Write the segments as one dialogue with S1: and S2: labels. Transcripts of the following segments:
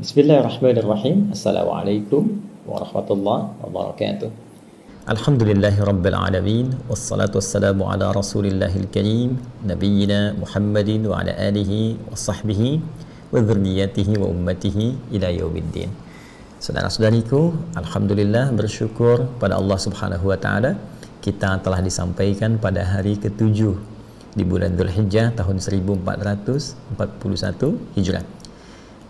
S1: Bismillahirrahmanirrahim. Assalamualaikum warahmatullahi wabarakatuh. Alhamdulillahirabbil alamin wassalatu wassalamu ala rasulillahil karim nabiyyina Muhammadin wa ala alihi wa sahbihi wa dzurriyyatihi wa ummatihi ila yaumiddin. Saudara-saudariku, alhamdulillah, bersyukur pada Allah Subhanahu wa taala, kita telah disampaikan pada hari ke-7 di bulan Dzulhijjah tahun 1441 Hijrah.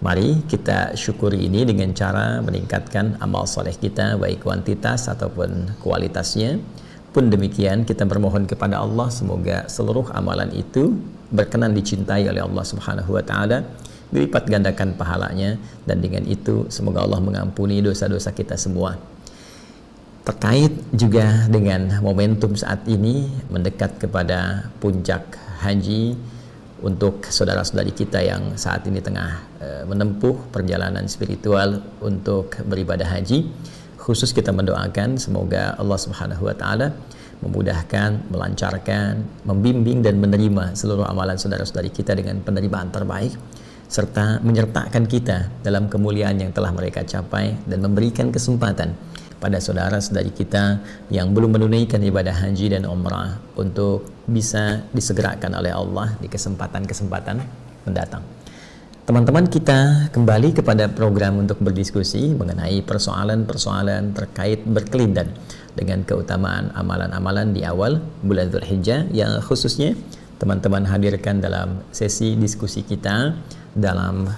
S1: Mari kita syukuri ini dengan cara meningkatkan amal soleh kita, baik kuantitas ataupun kualitasnya. Pun demikian, kita bermohon kepada Allah semoga seluruh amalan itu berkenan dicintai oleh Allah Subhanahu wa taala, dilipat gandakan pahalanya, dan dengan itu semoga Allah mengampuni dosa-dosa kita semua. Terkait juga dengan momentum saat ini mendekat kepada puncak haji, untuk saudara-saudari kita yang saat ini tengah menempuh perjalanan spiritual untuk beribadah haji, khusus kita mendoakan semoga Allah Subhanahu wa taala memudahkan, melancarkan, membimbing dan menerima seluruh amalan saudara-saudari kita dengan penerimaan terbaik, serta menyertakan kita dalam kemuliaan yang telah mereka capai dan memberikan kesempatan pada saudara-saudari kita yang belum menunaikan ibadah haji dan umrah untuk bisa disegerakan oleh Allah di kesempatan-kesempatan mendatang. Teman-teman, kita kembali kepada program untuk berdiskusi mengenai persoalan-persoalan terkait berkelindan dengan keutamaan amalan-amalan di awal bulan Dzulhijjah, yang khususnya teman-teman hadirkan dalam sesi diskusi kita dalam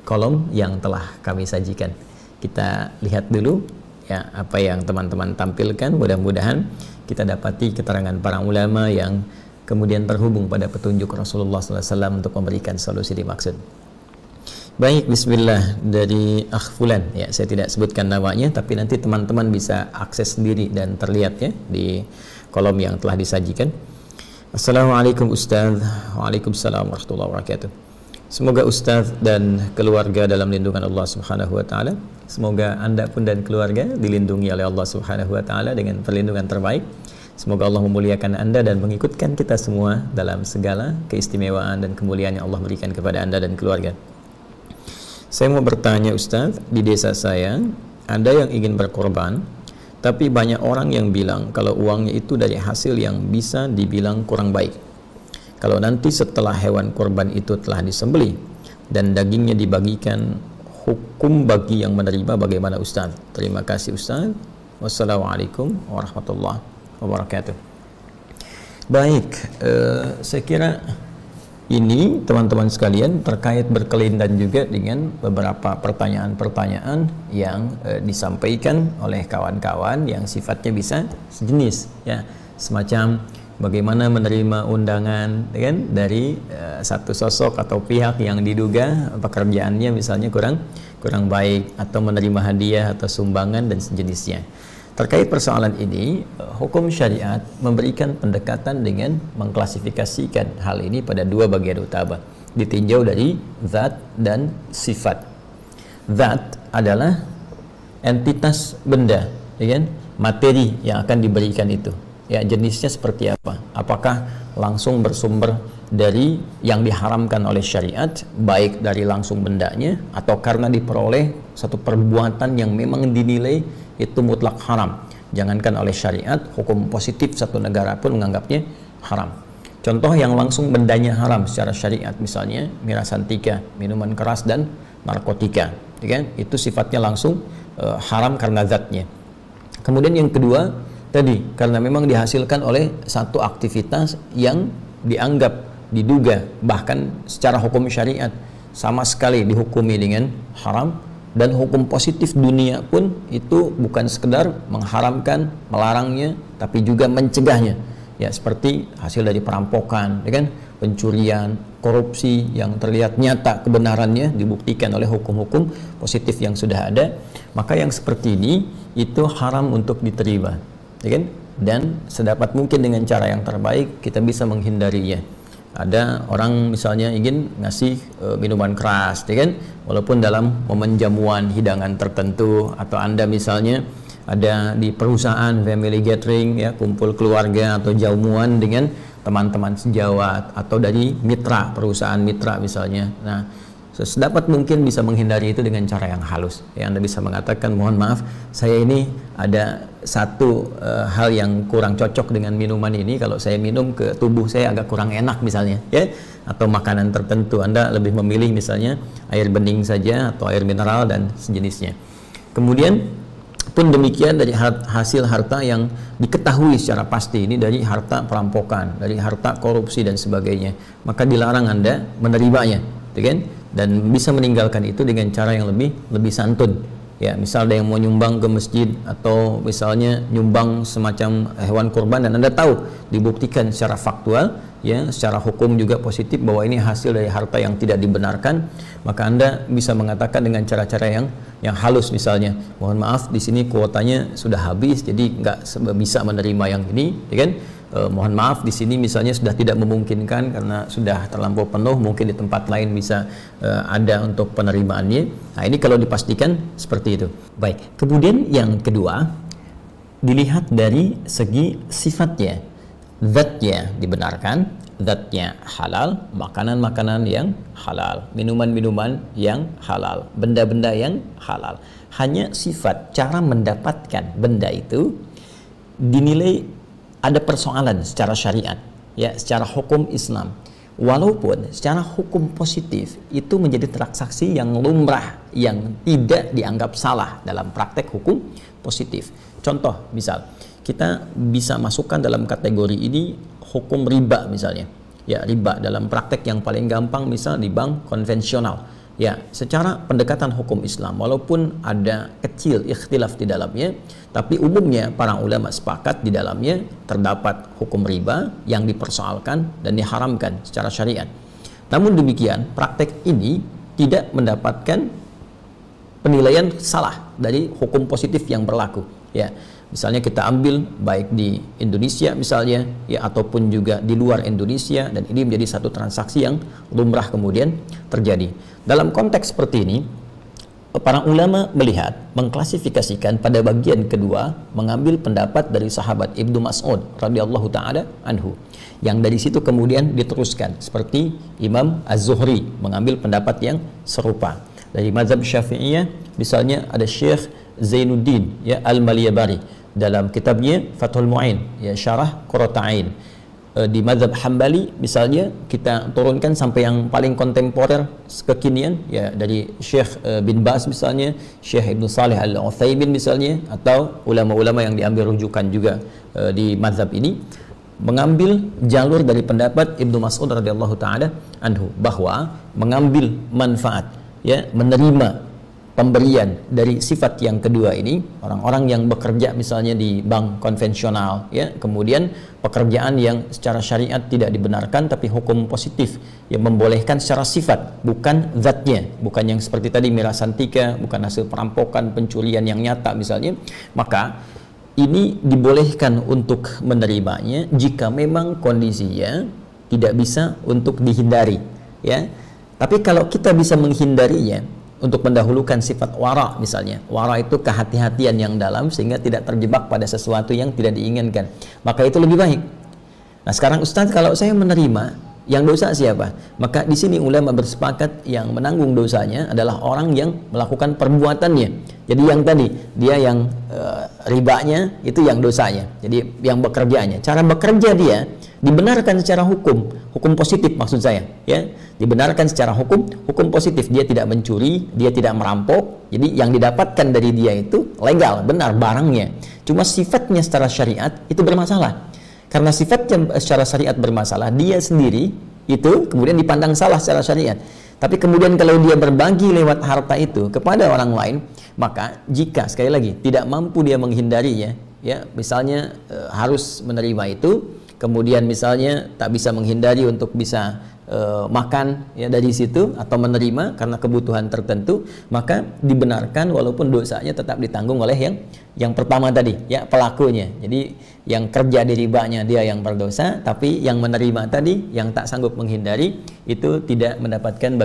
S1: kolom yang telah kami sajikan. Kita lihat dulu ya apa yang teman-teman tampilkan. Mudah-mudahan kita dapati keterangan para ulama yang kemudian terhubung pada petunjuk Rasulullah SAW untuk memberikan solusi dimaksud. Baik, bismillah, dari Fulan, ya saya tidak sebutkan namanya, tapi nanti teman-teman bisa akses sendiri dan terlihat ya di kolom yang telah disajikan. Assalamualaikum Ustaz. Waalaikumsalam warahmatullahi wabarakatuh. Semoga Ustaz dan keluarga dalam lindungan Allah Subhanahu wa taala. Semoga Anda pun dan keluarga dilindungi oleh Allah Subhanahu wa taala dengan perlindungan terbaik. Semoga Allah memuliakan Anda dan mengikutkan kita semua dalam segala keistimewaan dan kemuliaan yang Allah berikan kepada Anda dan keluarga. Saya mau bertanya Ustaz, di desa saya ada yang ingin berkorban, tapi banyak orang yang bilang kalau uangnya itu dari hasil yang bisa dibilang kurang baik. Kalau nanti setelah hewan korban itu telah disembelih dan dagingnya dibagikan, hukum bagi yang menerima bagaimana Ustaz? Terima kasih Ustaz. Wassalamualaikum warahmatullahi wabarakatuh. Baik, saya kira ini teman-teman sekalian terkait berkelindan juga dengan beberapa pertanyaan-pertanyaan yang disampaikan oleh kawan-kawan yang sifatnya bisa sejenis, ya, semacam bagaimana menerima undangan kan dari satu sosok atau pihak yang diduga pekerjaannya misalnya kurang baik, atau menerima hadiah atau sumbangan dan sejenisnya. Terkait persoalan ini, hukum syariat memberikan pendekatan dengan mengklasifikasikan hal ini pada dua bagian utama, ditinjau dari zat dan sifat. Zat adalah entitas benda, ya kan? Materi yang akan diberikan itu. Ya, jenisnya seperti apa? Apakah langsung bersumber dari yang diharamkan oleh syariat, baik dari langsung bendanya, atau karena diperoleh satu perbuatan yang memang dinilai itu mutlak haram. Jangankan oleh syariat, hukum positif satu negara pun menganggapnya haram. Contoh yang langsung bendanya haram secara syariat, misalnya miras antika, minuman keras dan narkotika, ya kan? Itu sifatnya langsung haram karena zatnya. Kemudian yang kedua, tadi karena memang dihasilkan oleh satu aktivitas yang dianggap, diduga, bahkan secara hukum syariat sama sekali dihukumi dengan haram, dan hukum positif dunia pun itu bukan sekedar mengharamkan, melarangnya, tapi juga mencegahnya. Ya, seperti hasil dari perampokan, ya kan, pencurian, korupsi yang terlihat nyata kebenarannya dibuktikan oleh hukum-hukum positif yang sudah ada, maka yang seperti ini itu haram untuk diterima. Ya kan? Dan sedapat mungkin dengan cara yang terbaik kita bisa menghindarinya. Ada orang misalnya ingin ngasih minuman keras, ya kan? Walaupun dalam momen jamuan hidangan tertentu, atau Anda misalnya ada di perusahaan family gathering, ya, kumpul keluarga atau jamuan dengan teman-teman sejawat atau dari mitra, perusahaan mitra misalnya. Nah, sedapat mungkin bisa menghindari itu dengan cara yang halus. Ya, Anda bisa mengatakan, mohon maaf, saya ini ada satu hal yang kurang cocok dengan minuman ini. Kalau saya minum ke tubuh saya agak kurang enak misalnya, ya, atau makanan tertentu. Anda lebih memilih misalnya air bening saja atau air mineral dan sejenisnya. Kemudian pun demikian dari hasil harta yang diketahui secara pasti, ini dari harta perampokan, dari harta korupsi dan sebagainya, maka dilarang Anda menerimanya, kan? Dan bisa meninggalkan itu dengan cara yang lebih santun. Ya, misal ada yang mau nyumbang ke masjid atau misalnya nyumbang semacam hewan kurban dan Anda tahu dibuktikan secara faktual, ya, secara hukum juga positif bahwa ini hasil dari harta yang tidak dibenarkan, maka Anda bisa mengatakan dengan cara-cara yang halus, misalnya, mohon maaf, di sini kuotanya sudah habis, jadi nggak bisa menerima yang ini, ya kan? Mohon maaf, di sini misalnya sudah tidak memungkinkan karena sudah terlampau penuh, mungkin di tempat lain bisa ada untuk penerimaannya. Nah, ini kalau dipastikan seperti itu. Baik, kemudian yang kedua, dilihat dari segi sifatnya. Zatnya dibenarkan, zatnya halal, makanan-makanan yang halal, minuman-minuman yang halal, benda-benda yang halal. Hanya sifat, cara mendapatkan benda itu dinilai ada persoalan secara syariat, ya, secara hukum Islam. Walaupun secara hukum positif itu menjadi transaksi yang lumrah, yang tidak dianggap salah dalam praktek hukum positif. Contoh, misal kita bisa masukkan dalam kategori ini hukum riba misalnya. Ya, riba dalam praktek yang paling gampang misal di bank konvensional. Ya, secara pendekatan hukum Islam, walaupun ada kecil ikhtilaf di dalamnya, tapi umumnya para ulama sepakat di dalamnya terdapat hukum riba yang dipersoalkan dan diharamkan secara syariat. Namun demikian, praktek ini tidak mendapatkan penilaian salah dari hukum positif yang berlaku. Ya, misalnya kita ambil baik di Indonesia misalnya, ya, ataupun juga di luar Indonesia, dan ini menjadi satu transaksi yang lumrah kemudian terjadi. Dalam konteks seperti ini, para ulama melihat, mengklasifikasikan pada bagian kedua, mengambil pendapat dari sahabat Ibnu Mas'ud radhiyallahu taala anhu, yang dari situ kemudian diteruskan seperti Imam Az-Zuhri mengambil pendapat yang serupa. Dari mazhab Syafi'iyah misalnya ada Syekh Zainuddin, ya, Al-Maliyabari dalam kitabnya Fathul Mu'in, ya, syarah Qurrata Ain. Di mazhab Hambali misalnya kita turunkan sampai yang paling kontemporer kekinian, ya, dari Syekh bin Baz misalnya, Syekh Ibnu Salih Al-Utsaimin misalnya, atau ulama-ulama yang diambil rujukan juga di mazhab ini, mengambil jalur dari pendapat Ibnu Mas'ud radhiyallahu taala anhu bahwa mengambil manfaat, ya, menerima pemberian dari sifat yang kedua ini, orang-orang yang bekerja misalnya di bank konvensional, ya, kemudian pekerjaan yang secara syariat tidak dibenarkan tapi hukum positif yang membolehkan secara sifat, bukan zatnya, bukan yang seperti tadi mirasantika, bukan hasil perampokan, pencurian yang nyata misalnya, maka ini dibolehkan untuk menerimanya jika memang kondisinya tidak bisa untuk dihindari, ya. Tapi kalau kita bisa menghindarinya untuk mendahulukan sifat wara misalnya, wara itu kehati-hatian yang dalam sehingga tidak terjebak pada sesuatu yang tidak diinginkan, maka itu lebih baik. Nah, sekarang Ustaz, kalau saya menerima, yang dosa siapa? Maka di sini ulama bersepakat yang menanggung dosanya adalah orang yang melakukan perbuatannya. Jadi yang tadi dia yang ribanya itu yang dosanya, jadi yang bekerjanya, cara bekerja dia dibenarkan secara hukum positif maksud saya, ya, dibenarkan secara hukum positif, dia tidak mencuri, dia tidak merampok, jadi yang didapatkan dari dia itu legal, benar barangnya, cuma sifatnya secara syariat itu bermasalah. Karena sifatnya secara syariat bermasalah, dia sendiri itu kemudian dipandang salah secara syariat. Tapi kemudian kalau dia berbagi lewat harta itu kepada orang lain, maka jika sekali lagi tidak mampu dia menghindarinya, ya, misalnya harus menerima itu, kemudian misalnya tak bisa menghindari untuk bisa makan, ya, dari situ atau menerima karena kebutuhan tertentu, maka dibenarkan walaupun dosanya tetap ditanggung oleh yang pertama tadi, ya, pelakunya. Jadi yang kerja di ribanya dia yang berdosa, tapi yang menerima tadi yang tak sanggup menghindari itu tidak mendapatkan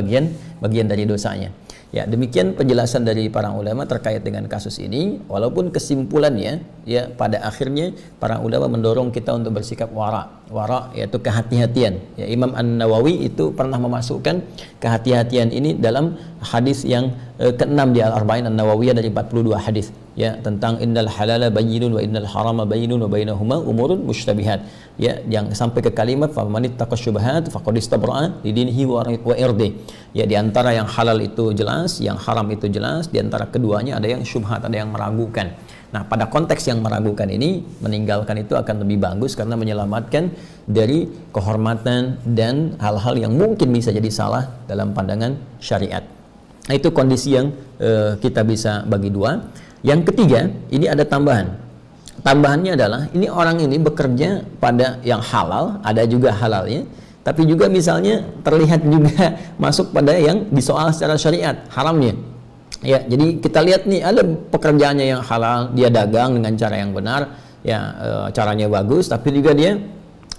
S1: bagian dari dosanya. Ya, demikian penjelasan dari para ulama terkait dengan kasus ini. Walaupun kesimpulannya, ya, pada akhirnya para ulama mendorong kita untuk bersikap wara, wara, yaitu kehati-hatian. Ya, Imam An-Nawawi itu pernah memasukkan kehati-hatian ini dalam hadis yang ke-6 di Al-Arba'in An-Nawawiyah dari 42 hadis, ya, tentang innal halala bayyinun wa innal harama bayyinun wa bainahuma umurun mushtabihat, ya, yang sampai ke kalimat faman ittaqa syubhat faqad istabra'a lidinihi wa irdi. Ya, di antara yang halal itu jelas, yang haram itu jelas, di antara keduanya ada yang syubhat, ada yang meragukan. Nah, pada konteks yang meragukan ini, meninggalkan itu akan lebih bagus karena menyelamatkan dari kehormatan dan hal-hal yang mungkin bisa jadi salah dalam pandangan syariat. Nah, itu kondisi yang kita bisa bagi dua. Yang ketiga, ini ada tambahan. Tambahannya adalah, ini orang ini bekerja pada yang halal, ada juga halalnya, tapi juga misalnya terlihat juga masuk pada yang disoal secara syariat, haramnya. Ya, jadi kita lihat nih, ada pekerjaannya yang halal, dia dagang dengan cara yang benar, ya, caranya bagus, tapi juga dia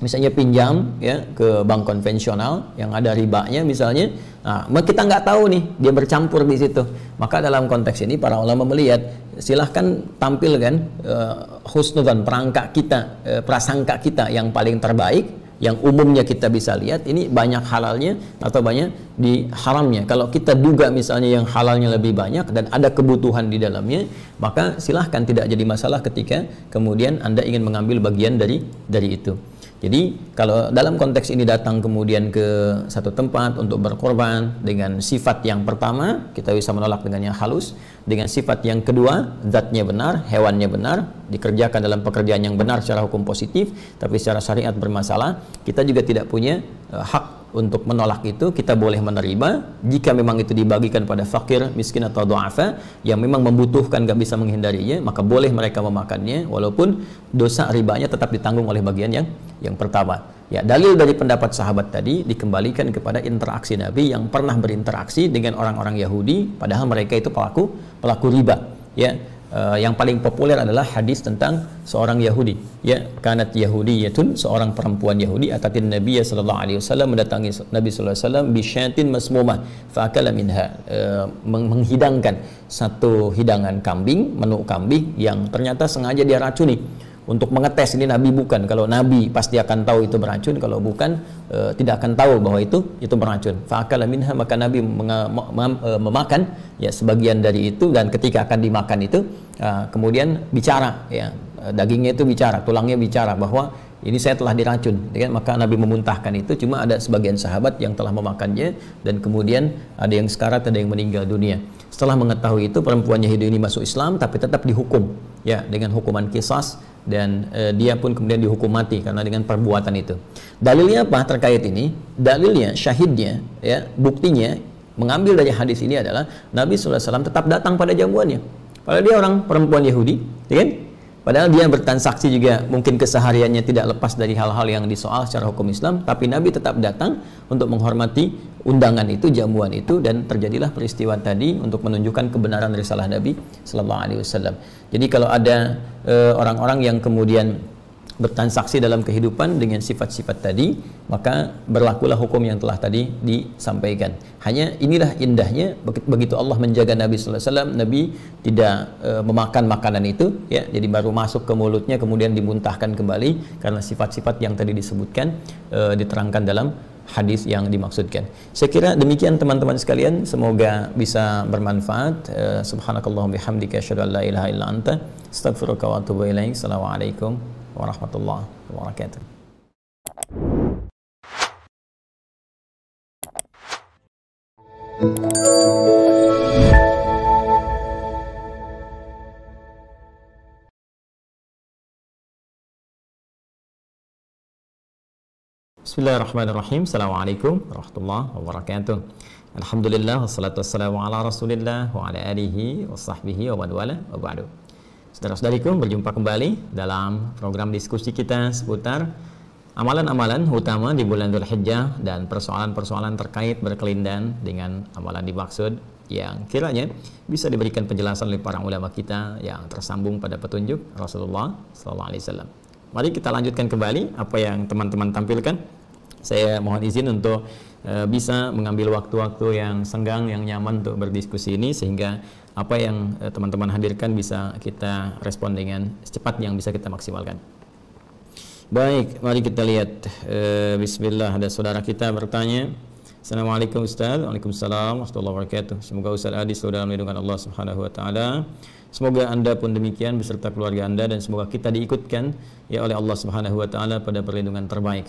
S1: misalnya pinjam, ya, ke bank konvensional yang ada ribanya misalnya. Nah, kita nggak tahu nih dia bercampur di situ. Maka dalam konteks ini para ulama melihat, silahkan tampilkan husnudzan, prasangka kita yang paling terbaik, yang umumnya kita bisa lihat ini banyak halalnya atau banyak di haramnya. Kalau kita duga misalnya yang halalnya lebih banyak dan ada kebutuhan di dalamnya, maka silahkan, tidak jadi masalah ketika kemudian Anda ingin mengambil bagian dari itu. Jadi kalau dalam konteks ini datang kemudian ke satu tempat untuk berkorban dengan sifat yang pertama, kita bisa menolak dengan yang halus. Dengan sifat yang kedua, zatnya benar, hewannya benar, dikerjakan dalam pekerjaan yang benar secara hukum positif, tapi secara syariat bermasalah, kita juga tidak punya hak untuk menolak itu. Kita boleh menerima jika memang itu dibagikan pada fakir, miskin atau du'afa yang memang membutuhkan, gak bisa menghindarinya, maka boleh mereka memakannya walaupun dosa ribanya tetap ditanggung oleh bagian yang pertama. Ya, dalil dari pendapat sahabat tadi dikembalikan kepada interaksi Nabi yang pernah berinteraksi dengan orang-orang Yahudi padahal mereka itu pelaku riba. Ya, yang paling populer adalah hadis tentang seorang Yahudi, ya, kanat Yahudiyatun, seorang perempuan Yahudi atatin Nabi sallallahu alaihi wasallam, mendatangi Nabi sallallahu alaihi wasallam bisyatin masmumah faakala minha, menghidangkan satu hidangan kambing, menu kambing yang ternyata sengaja dia racuni untuk mengetes ini Nabi bukan. Kalau Nabi pasti akan tahu itu beracun, kalau bukan tidak akan tahu bahwa itu beracun. Faakala minha, maka Nabi memakan, ya, sebagian dari itu, dan ketika akan dimakan itu kemudian bicara, ya, dagingnya itu bicara, tulangnya bicara bahwa ini saya telah diracun, ya, maka Nabi memuntahkan itu. Cuma ada sebagian sahabat yang telah memakannya dan kemudian ada yang sekarat, ada yang meninggal dunia. Setelah mengetahui itu, perempuan Yahudi ini masuk Islam tapi tetap dihukum, ya, dengan hukuman qisas, dan dia pun kemudian dihukum mati karena dengan perbuatan itu. Dalilnya apa terkait ini? Dalilnya, syahidnya, ya, buktinya mengambil dari hadis ini adalah Nabi SAW tetap datang pada jamuannya. Padahal dia orang perempuan Yahudi, ya kan? Padahal dia bertransaksi juga mungkin kesehariannya tidak lepas dari hal-hal yang disoal secara hukum Islam, tapi Nabi tetap datang untuk menghormati undangan itu, jamuan itu, dan terjadilah peristiwa tadi untuk menunjukkan kebenaran risalah Nabi Sallallahu Alaihi Wasallam. Jadi kalau ada orang-orang yang kemudian bertransaksi dalam kehidupan dengan sifat-sifat tadi, maka berlakulah hukum yang telah tadi disampaikan. Hanya inilah indahnya begitu Allah menjaga Nabi sallallahu alaihi wasallam, Nabi tidak memakan makanan itu, ya, jadi baru masuk ke mulutnya kemudian dimuntahkan kembali karena sifat-sifat yang tadi disebutkan diterangkan dalam hadis yang dimaksudkan. Saya kira demikian teman-teman sekalian, semoga bisa bermanfaat. Subhanakallahumma bihamdika asyhadu an la ilaha illa anta astaghfiruka wa atubu ilaik. Assalamualaikum warahmatullahi wabarakatuh. Bismillahirrahmanirrahim. Assalamualaikum warahmatullahi wabarakatuh. Alhamdulillah wassalatu wassalamu ala Rasulillah wa ala alihi wa sahbihi wa wala wa ba'du. Saudara-saudariku, berjumpa kembali dalam program diskusi kita seputar amalan-amalan utama di bulan Dzulhijjah dan persoalan-persoalan terkait berkelindan dengan amalan dimaksud yang kiranya bisa diberikan penjelasan oleh para ulama kita yang tersambung pada petunjuk Rasulullah SAW. Mari kita lanjutkan kembali apa yang teman-teman tampilkan. Saya mohon izin untuk bisa mengambil waktu-waktu yang senggang, yang nyaman untuk berdiskusi ini, sehingga apa yang teman-teman hadirkan bisa kita respon dengan secepat yang bisa kita maksimalkan. Baik, mari kita lihat. Bismillah, ada saudara kita bertanya. Assalamualaikum Ustaz. Waalaikumsalam warahmatullahi wabarakatuh. Semoga Ustaz Adi selalu dalam lindungan Allah Subhanahu wa taala. Semoga Anda pun demikian beserta keluarga Anda, dan semoga kita diikutkan ya oleh Allah Subhanahu wa taala pada perlindungan terbaik.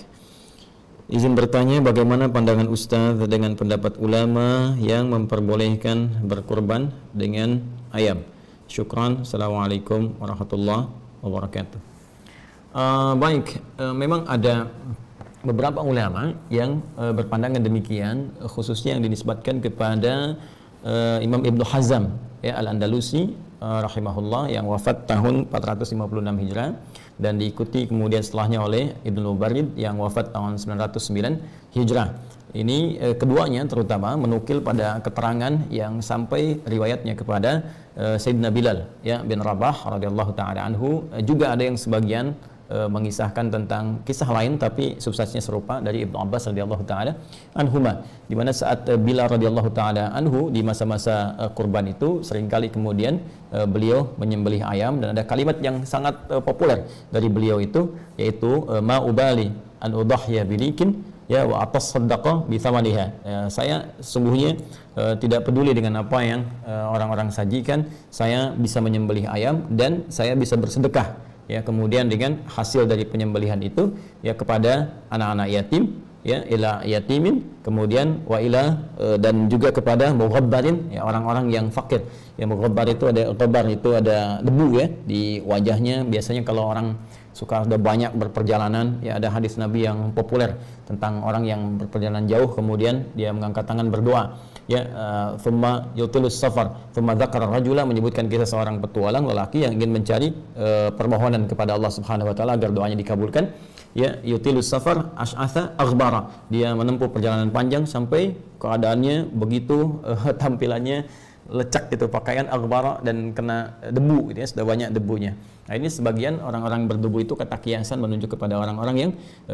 S1: Izin bertanya, bagaimana pandangan Ustaz dengan pendapat ulama yang memperbolehkan berkurban dengan ayam? Syukran. Assalamualaikum warahmatullahi wabarakatuh. Baik, memang ada beberapa ulama yang berpandangan demikian, khususnya yang dinisbatkan kepada Imam Ibnu Hazm ya, Al-Andalusi rahimahullah, yang wafat tahun 456 Hijrah, dan diikuti kemudian setelahnya oleh Ibnu Mubarrid yang wafat tahun 909 Hijrah. Ini keduanya terutama menukil pada keterangan yang sampai riwayatnya kepada Sayyidina Bilal ya bin Rabah radhiyallahu taala anhu. Juga ada yang sebagian mengisahkan tentang kisah lain tapi substansinya serupa dari Ibnu Abbas radhiyallahu taala anhuma, di mana saat Bilal radhiyallahu taala anhu di masa-masa kurban itu seringkali kemudian beliau menyembelih ayam, dan ada kalimat yang sangat populer dari beliau itu, yaitu ma ubali an udahya bilikin ya wa atasaddaqa bi thamaniha. Saya sungguhnya tidak peduli dengan apa yang orang-orang sajikan, saya bisa menyembelih ayam dan saya bisa bersedekah ya kemudian dengan hasil dari penyembelihan itu ya kepada anak-anak yatim ya, ila yatimin, kemudian wa ila dan juga kepada mughabbarin ya, orang-orang yang fakir. Ya, mughabbar itu ada debu ya di wajahnya. Biasanya kalau orang suka sudah banyak berperjalanan ya, ada hadis Nabi yang populer tentang orang yang berperjalanan jauh kemudian dia mengangkat tangan berdoa ya, thumma yutilus safar thumma dzakara rajula, menyebutkan kisah seorang petualang lelaki yang ingin mencari permohonan kepada Allah Subhanahu wa taala agar doanya dikabulkan ya, yutilus safar asy'atha aghbara, dia menempuh perjalanan panjang sampai keadaannya begitu tampilannya lecak gitu, pakaian aghbara dan kena debu gitu ya, sudah banyak debunya. Nah, ini sebagian orang-orang berdebu itu kata kiasan menunjuk kepada orang-orang yang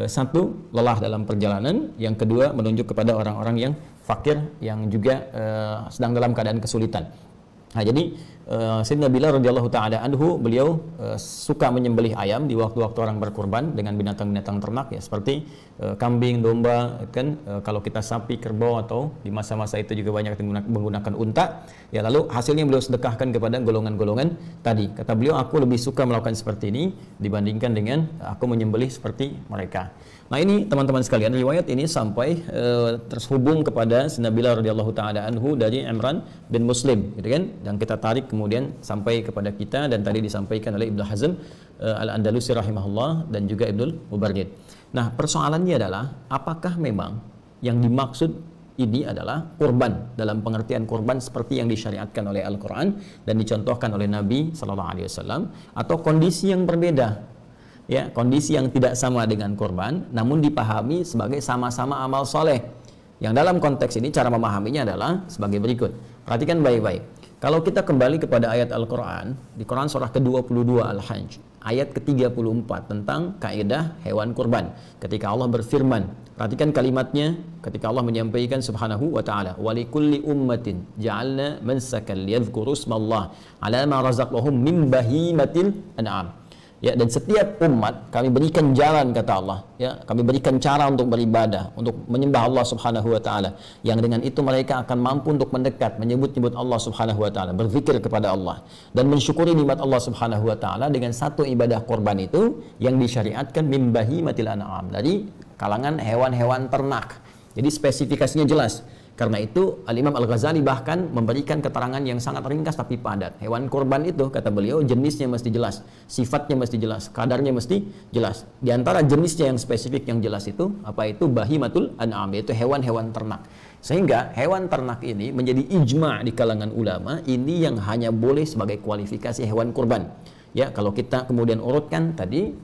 S1: satu lelah dalam perjalanan, yang kedua menunjuk kepada orang-orang yang fakir yang juga sedang dalam keadaan kesulitan. Nah, jadi Sayyidina Bilal radhiyallahu taala anhu, beliau suka menyembelih ayam di waktu-waktu orang berkurban dengan binatang-binatang ternak ya, seperti kambing, domba kan, kalau kita sapi, kerbau, atau di masa-masa itu juga banyak menggunakan unta ya, lalu hasilnya beliau sedekahkan kepada golongan-golongan tadi. Kata beliau, aku lebih suka melakukan seperti ini dibandingkan dengan aku menyembelih seperti mereka. Nah, ini teman-teman sekalian, riwayat ini sampai terhubung kepada Sayyidina Bilal radhiyallahu taala anhu dari Imran bin Muslim gitu kan, dan kita tarik kemudian sampai kepada kita, dan tadi disampaikan oleh Ibnu Hazm Al-Andalusi rahimahullah dan juga Ibnu Mubarrid. Nah, persoalannya adalah apakah memang yang dimaksud ini adalah kurban dalam pengertian kurban seperti yang disyariatkan oleh Al-Quran dan dicontohkan oleh Nabi SAW, atau kondisi yang berbeda ya, kondisi yang tidak sama dengan kurban namun dipahami sebagai sama-sama amal soleh. Yang dalam konteks ini cara memahaminya adalah sebagai berikut. Perhatikan baik-baik. Kalau kita kembali kepada ayat Al-Quran, di Quran surah ke-22 Al-Hajj, ayat ke-34 tentang kaidah hewan kurban. Ketika Allah berfirman, perhatikan kalimatnya ketika Allah menyampaikan subhanahu wa ta'ala, walikulli ummatin ja'alna mansakan liyadhkuru ismallah ala ma razaqahum min bahimatil an'am. Ya, dan setiap umat kami berikan jalan, kata Allah ya, kami berikan cara untuk beribadah, untuk menyembah Allah Subhanahu wa taala, yang dengan itu mereka akan mampu untuk mendekat, menyebut-nyebut Allah Subhanahu wa taala, berzikir kepada Allah dan mensyukuri nikmat Allah Subhanahu wa taala dengan satu ibadah kurban itu yang disyariatkan min bahimatil an'am, dari kalangan hewan-hewan ternak. Jadi spesifikasinya jelas. Karena itu Al-Imam Al-Ghazali bahkan memberikan keterangan yang sangat ringkas tapi padat. Hewan kurban itu, kata beliau, jenisnya mesti jelas, sifatnya mesti jelas, kadarnya mesti jelas. Di antara jenisnya yang spesifik yang jelas itu apa? Itu bahimatul an'am, yaitu hewan-hewan ternak. Sehingga hewan ternak ini menjadi ijma' di kalangan ulama, ini yang hanya boleh sebagai kualifikasi hewan kurban. Ya, kalau kita kemudian urutkan tadi,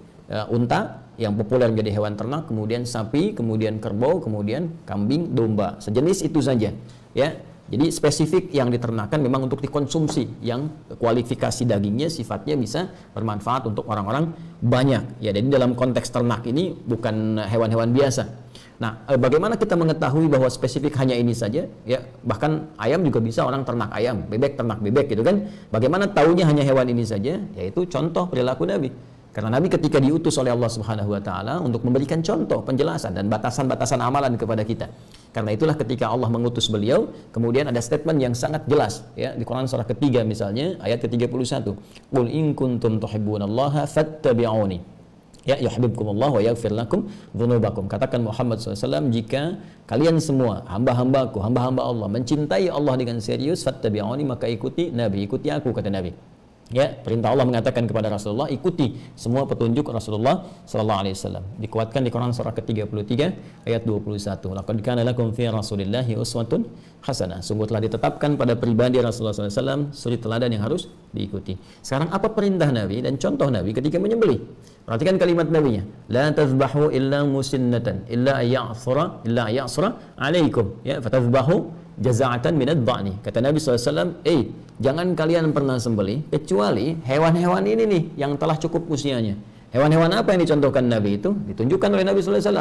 S1: unta yang populer menjadi hewan ternak, kemudian sapi, kemudian kerbau, kemudian kambing, domba, sejenis itu saja ya. Jadi spesifik yang diternakan memang untuk dikonsumsi, yang kualifikasi dagingnya sifatnya bisa bermanfaat untuk orang-orang banyak ya. Jadi dalam konteks ternak ini bukan hewan-hewan biasa. Nah, bagaimana kita mengetahui bahwa spesifik hanya ini saja ya? Bahkan ayam juga bisa orang ternak ayam, bebek ternak bebek gitu kan. Bagaimana taunya hanya hewan ini saja? Yaitu contoh perilaku Nabi. Karena Nabi ketika diutus oleh Allah Subhanahu wa taala untuk memberikan contoh, penjelasan dan batasan-batasan amalan kepada kita. Karena itulah ketika Allah mengutus beliau, kemudian ada statement yang sangat jelas ya di Quran surah ketiga misalnya ayat ke-31. Qul in kuntum tuhibbunallaha fattabi'uni. Ya yuhibbukumullah wa yaghfir lakum dzunubakum. Katakan Muhammad SAW, jika kalian semua hamba-hambaku, hamba-hamba Allah mencintai Allah dengan serius, fattabi'uni, maka ikuti Nabi, ikuti aku, kata Nabi. Ya, perintah Allah mengatakan kepada Rasulullah, ikuti semua petunjuk Rasulullah sallallahu alaihi wasallam. Dikuatkan di Quran surah ke-33 ayat 21. Laqad kana lakum fi Rasulillahi uswatun hasanah. Sungguh telah ditetapkan pada pribadi Rasulullah sallallahu alaihi wasallam suri teladan yang harus diikuti. Sekarang apa perintah Nabi dan contoh Nabi ketika menyembelih? Perhatikan kalimat Nabinya, la tazbahu illa musinnatan illa ya'sura alaikum, ya, fatazbahu jaza'atan minad dha'ni. Kata Nabi SAW, jangan kalian pernah sembelih kecuali hewan-hewan ini nih yang telah cukup usianya. Hewan-hewan apa yang dicontohkan Nabi itu? Ditunjukkan oleh Nabi SAW.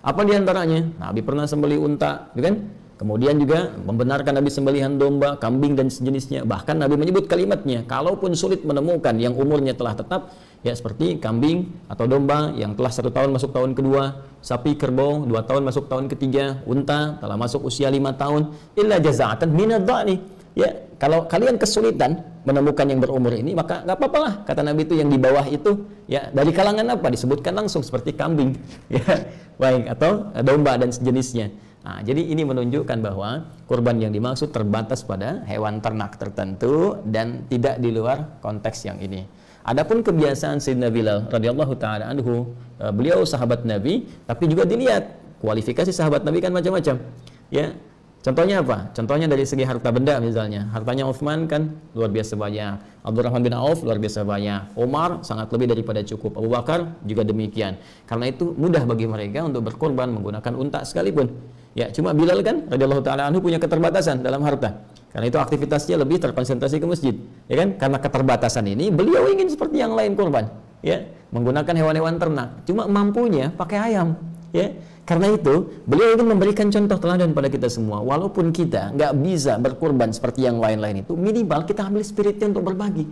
S1: Apa diantaranya? Nabi pernah sembelih unta, kan? Kemudian juga membenarkan Nabi sembelihan domba, kambing dan sejenisnya. Bahkan Nabi menyebut kalimatnya, kalaupun sulit menemukan yang umurnya telah tetap, ya seperti kambing atau domba yang telah 1 tahun masuk tahun kedua, sapi kerbau 2 tahun masuk tahun ketiga, unta telah masuk usia 5 tahun, illa jaza'atan minad dha'ni. Ya, kalau kalian kesulitan menemukan yang berumur ini, maka nggak apa-apa lah, kata Nabi itu yang di bawah itu, ya dari kalangan apa? Disebutkan langsung seperti kambing, ya, baik, atau domba dan sejenisnya. Nah, jadi ini menunjukkan bahwa kurban yang dimaksud terbatas pada hewan ternak tertentu dan tidak di luar konteks yang ini. Adapun kebiasaan Sayyidina Bilal radhiyallahu taala anhu, beliau sahabat Nabi, tapi juga dilihat kualifikasi sahabat Nabi kan macam-macam. Ya. Contohnya apa? Contohnya dari segi harta benda misalnya. Hartanya Utsman kan luar biasa banyak. Abdurrahman bin Auf luar biasa banyak. Umar sangat lebih daripada cukup. Abu Bakar juga demikian. Karena itu mudah bagi mereka untuk berkorban menggunakan unta sekalipun. Ya, cuma Bilal kan radhiyallahu taala anhu punya keterbatasan dalam harta. Karena itu aktivitasnya lebih terkonsentrasi ke masjid. Ya kan? Karena keterbatasan ini beliau ingin seperti yang lain korban, ya, menggunakan hewan-hewan ternak. Cuma mampunya pakai ayam, ya. Karena itu beliau ingin memberikan contoh teladan pada kita semua. Walaupun kita nggak bisa berkorban seperti yang lain-lain itu, minimal kita ambil spiritnya untuk berbagi,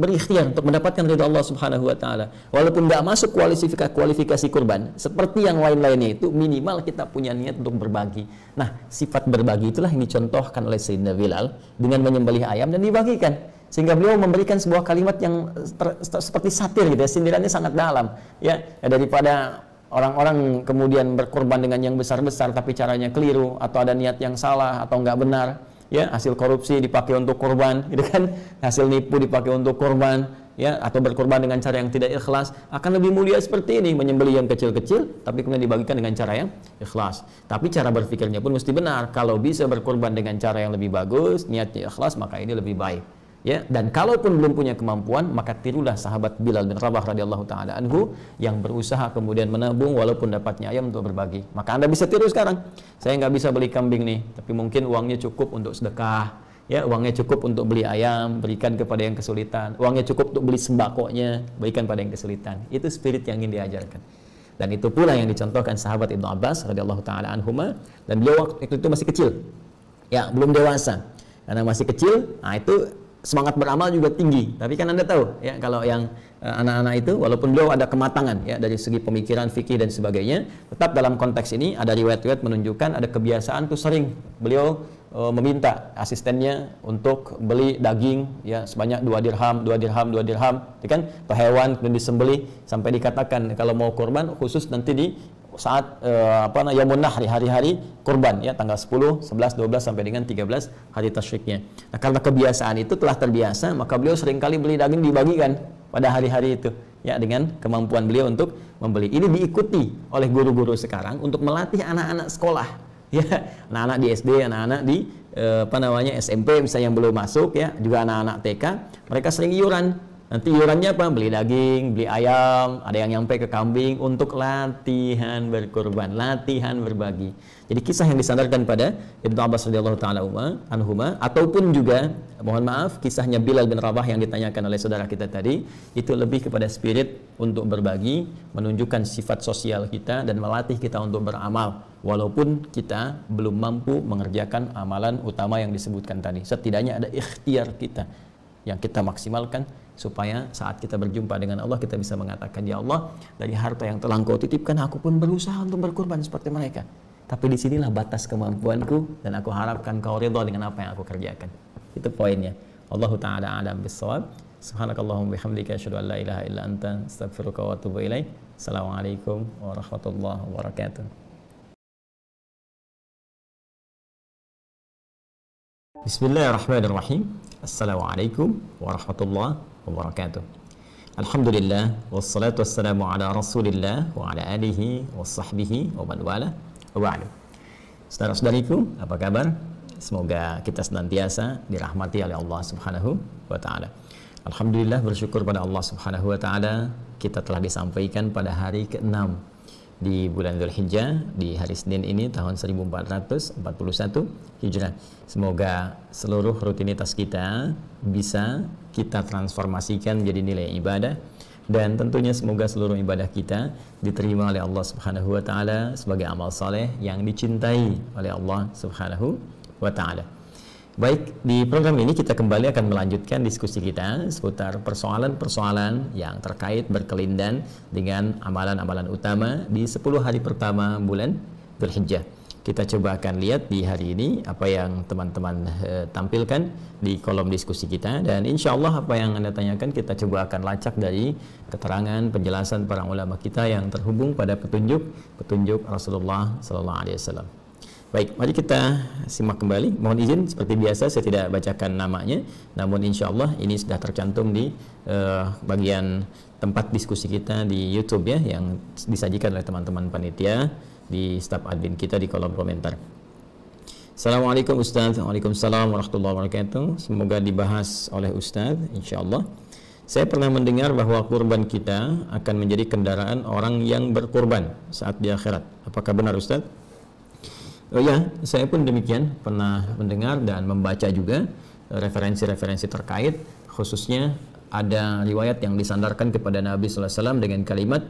S1: berikhtiar untuk mendapatkan ridha Allah Subhanahu wa taala. Walaupun nggak masuk kualifikasi kurban seperti yang lain-lainnya itu, minimal kita punya niat untuk berbagi. Nah, sifat berbagi itulah yang dicontohkan oleh Sayyidina Bilal dengan menyembelih ayam dan dibagikan. Sehingga beliau memberikan sebuah kalimat yang seperti satir gitu ya, sindirannya sangat dalam. Ya, daripada orang-orang kemudian berkorban dengan yang besar-besar tapi caranya keliru atau ada niat yang salah atau nggak benar, ya, hasil korupsi dipakai untuk korban, gitu kan, hasil nipu dipakai untuk korban, ya, atau berkorban dengan cara yang tidak ikhlas, akan lebih mulia seperti ini, menyembelih yang kecil-kecil tapi kemudian dibagikan dengan cara yang ikhlas. Tapi cara berpikirnya pun mesti benar. Kalau bisa berkorban dengan cara yang lebih bagus, niatnya ikhlas, maka ini lebih baik. Ya, dan kalaupun belum punya kemampuan, maka tirulah sahabat Bilal bin Rabah radhiyallahu taala anhu yang berusaha kemudian menabung walaupun dapatnya ayam untuk berbagi. Maka Anda bisa tiru sekarang. Saya nggak bisa beli kambing nih, tapi mungkin uangnya cukup untuk sedekah. Ya, uangnya cukup untuk beli ayam, berikan kepada yang kesulitan. Uangnya cukup untuk beli sembakonya, berikan pada yang kesulitan. Itu spirit yang ingin diajarkan. Dan itu pula yang dicontohkan sahabat Ibnu Abbas radhiyallahu taala anhuma, dan beliau waktu itu masih kecil. Ya, belum dewasa. Karena masih kecil, nah itu semangat beramal juga tinggi. Tapi kan Anda tahu ya, kalau yang anak-anak itu walaupun beliau ada kematangan ya dari segi pemikiran, fikih dan sebagainya, tetap dalam konteks ini ada riwayat-riwayat menunjukkan ada kebiasaan tuh sering beliau meminta asistennya untuk beli daging ya sebanyak 2 dirham, ya kan, atau hewan kemudian disembelih sampai dikatakan kalau mau kurban khusus nanti di saat Yamun Nahri, hari-hari kurban ya, tanggal 10, 11, 12 sampai dengan 13 hari tasyriknya. Nah, karena kebiasaan itu telah terbiasa, maka beliau seringkali beli daging dibagikan pada hari-hari itu ya, dengan kemampuan beliau untuk membeli. Ini diikuti oleh guru-guru sekarang untuk melatih anak-anak sekolah ya, anak-anak di SD, anak-anak di SMP misalnya yang belum masuk ya, juga anak-anak TK, mereka sering iuran. Nanti iurannya apa? Beli daging, beli ayam, ada yang nyampe ke kambing untuk latihan berkorban, latihan berbagi. Jadi kisah yang disandarkan pada Ibnu Abbas radhiyallahu taala anhuma, ataupun juga mohon maaf kisahnya Bilal bin Rabah yang ditanyakan oleh saudara kita tadi, itu lebih kepada spirit untuk berbagi, menunjukkan sifat sosial kita dan melatih kita untuk beramal walaupun kita belum mampu mengerjakan amalan utama yang disebutkan tadi. Setidaknya ada ikhtiar kita yang kita maksimalkan supaya saat kita berjumpa dengan Allah kita bisa mengatakan, ya Allah, dari harta yang telah Engkau titipkan aku pun berusaha untuk berkorban seperti mereka, tapi disinilah batas kemampuanku dan aku harapkan Kau ridha dengan apa yang aku kerjakan. Itu poinnya. Allahu ta'ala a'lam bissawab. Subhanakallahumma bihamdika asyhadu an la ilaha illa anta astaghfiruka wa atubu ilaik. Assalamualaikum warahmatullahi wabarakatuh. Bismillahirrahmanirrahim. Assalamualaikum warahmatullahi wabarakatuh. Alhamdulillah wassalatu wassalamu ala Rasulillah wa ala alihi washabbihi wa man wala wa ba'du. Saudara-saudariku, apa kabar? Semoga kita senantiasa dirahmati oleh Allah Subhanahu wa taala. Alhamdulillah, bersyukur pada Allah Subhanahu wa taala, kita telah disampaikan pada hari ke-6 di bulan Dzulhijjah, di hari Senin ini tahun 1441 Hijrah. Semoga seluruh rutinitas kita bisa kita transformasikan menjadi nilai ibadah, dan tentunya semoga seluruh ibadah kita diterima oleh Allah Subhanahu wa taala sebagai amal saleh yang dicintai oleh Allah Subhanahu wa taala. Baik, di program ini kita kembali akan melanjutkan diskusi kita seputar persoalan-persoalan yang terkait berkelindan dengan amalan-amalan utama di 10 hari pertama bulan Dzulhijjah. Kita coba akan lihat di hari ini apa yang teman-teman tampilkan di kolom diskusi kita, dan insya Allah apa yang Anda tanyakan kita coba akan lacak dari keterangan penjelasan para ulama kita yang terhubung pada petunjuk Rasulullah SAW. Baik, mari kita simak kembali. Mohon izin, seperti biasa saya tidak bacakan namanya, namun insya Allah ini sudah tercantum di bagian tempat diskusi kita di YouTube ya, yang disajikan oleh teman-teman panitia di staf admin kita di kolom komentar. Assalamualaikum Ustaz. Waalaikumsalam warahmatullahi wabarakatuh. Semoga dibahas oleh Ustaz, insya Allah. Saya pernah mendengar bahwa kurban kita akan menjadi kendaraan orang yang berkurban saat di akhirat. Apakah benar Ustaz? Oh ya, saya pun demikian pernah mendengar dan membaca juga referensi-referensi terkait, khususnya ada riwayat yang disandarkan kepada Nabi SAW dengan kalimat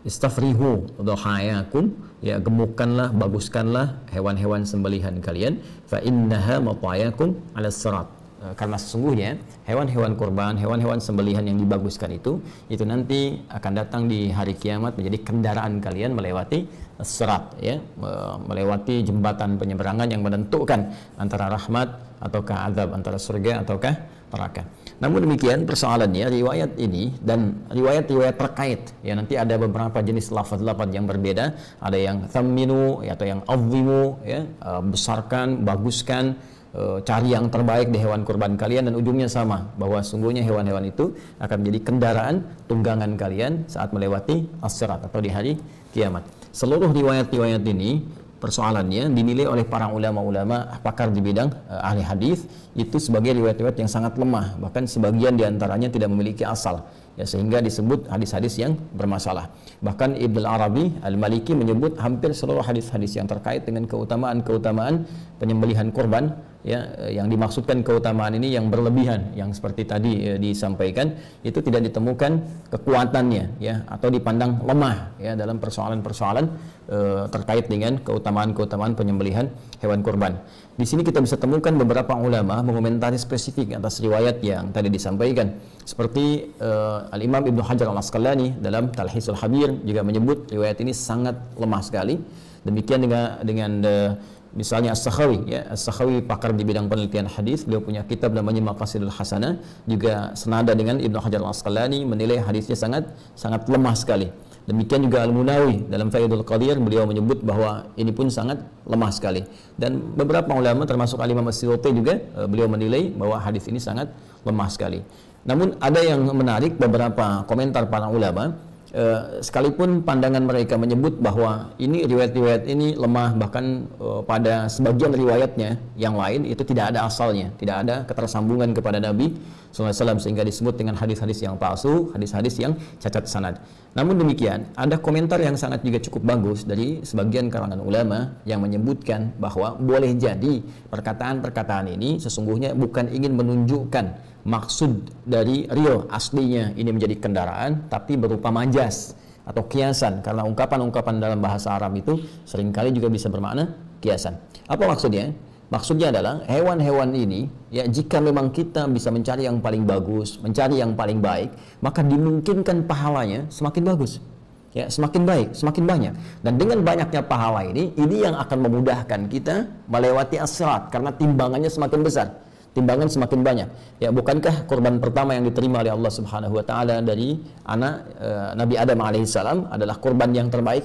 S1: istafrihu dhahayakum, ya gemukkanlah, baguskanlah hewan-hewan sembelihan kalian, fa innaha matayakum 'ala sirat. Karena sesungguhnya hewan-hewan kurban, hewan-hewan sembelihan yang dibaguskan itu nanti akan datang di hari kiamat menjadi kendaraan kalian melewati sirat, ya, melewati jembatan penyeberangan yang menentukan antara rahmat ataukah azab, antara surga ataukah neraka. Namun demikian persoalannya, riwayat ini dan riwayat-riwayat terkait, ya, nanti ada beberapa jenis lafaz-lafaz yang berbeda, ada yang thamminu, ya, atau yang azimu, ya, besarkan, baguskan, cari yang terbaik di hewan kurban kalian, dan ujungnya sama, bahwa sungguhnya hewan-hewan itu akan menjadi kendaraan tunggangan kalian saat melewati as-sirat atau di hari kiamat. Seluruh riwayat-riwayat ini persoalannya dinilai oleh para ulama-ulama pakar di bidang ahli hadis itu sebagai riwayat-riwayat yang sangat lemah, bahkan sebagian diantaranya tidak memiliki asal, ya, sehingga disebut hadis-hadis yang bermasalah. Bahkan Ibnu Arabi Al-Maliki menyebut hampir seluruh hadis-hadis yang terkait dengan keutamaan-keutamaan penyembelihan kurban, ya, yang dimaksudkan keutamaan ini yang berlebihan, yang seperti tadi disampaikan, itu tidak ditemukan kekuatannya, ya, atau dipandang lemah, ya, dalam persoalan-persoalan terkait dengan keutamaan-keutamaan penyembelihan hewan kurban. Di sini kita bisa temukan beberapa ulama mengomentari spesifik atas riwayat yang tadi disampaikan, seperti Al-Imam Ibnu Hajar Al-Asqalani dalam Talhisul Habir juga menyebut riwayat ini sangat lemah sekali. Demikian dengan misalnya As-Sakhawi, ya, As-Sakhawi pakar di bidang penelitian hadis, beliau punya kitab namanya Maqasidul Hasanah, juga senada dengan Ibnu Hajar Al-Asqalani, menilai hadisnya sangat lemah sekali. Demikian juga Al-Munawi dalam Faidul Qadir, beliau menyebut bahwa ini pun sangat lemah sekali. Dan beberapa ulama termasuk Al-Imam As-Suyuti juga beliau menilai bahwa hadis ini sangat lemah sekali. Namun ada yang menarik, beberapa komentar para ulama, sekalipun pandangan mereka menyebut bahwa ini riwayat-riwayat ini lemah, bahkan pada sebagian riwayatnya yang lain itu tidak ada asalnya, tidak ada ketersambungan kepada Nabi SAW, sehingga disebut dengan hadis-hadis yang palsu, hadis-hadis yang cacat sanad. Namun demikian, ada komentar yang sangat juga cukup bagus dari sebagian kalangan ulama yang menyebutkan bahwa boleh jadi perkataan-perkataan ini sesungguhnya bukan ingin menunjukkan maksud dari real aslinya ini menjadi kendaraan, tapi berupa majas atau kiasan, karena ungkapan-ungkapan dalam bahasa Arab itu seringkali juga bisa bermakna kiasan. Apa maksudnya? Maksudnya adalah hewan-hewan ini ya, jika memang kita bisa mencari yang paling bagus, mencari yang paling baik, maka dimungkinkan pahalanya semakin bagus. Ya, semakin baik, semakin banyak. Dan dengan banyaknya pahala ini yang akan memudahkan kita melewati as-sirat karena timbangannya semakin besar. Timbangan semakin banyak. Ya, bukankah korban pertama yang diterima oleh Allah Subhanahu wa taala dari anak Nabi Adam alaihissalam adalah korban yang terbaik?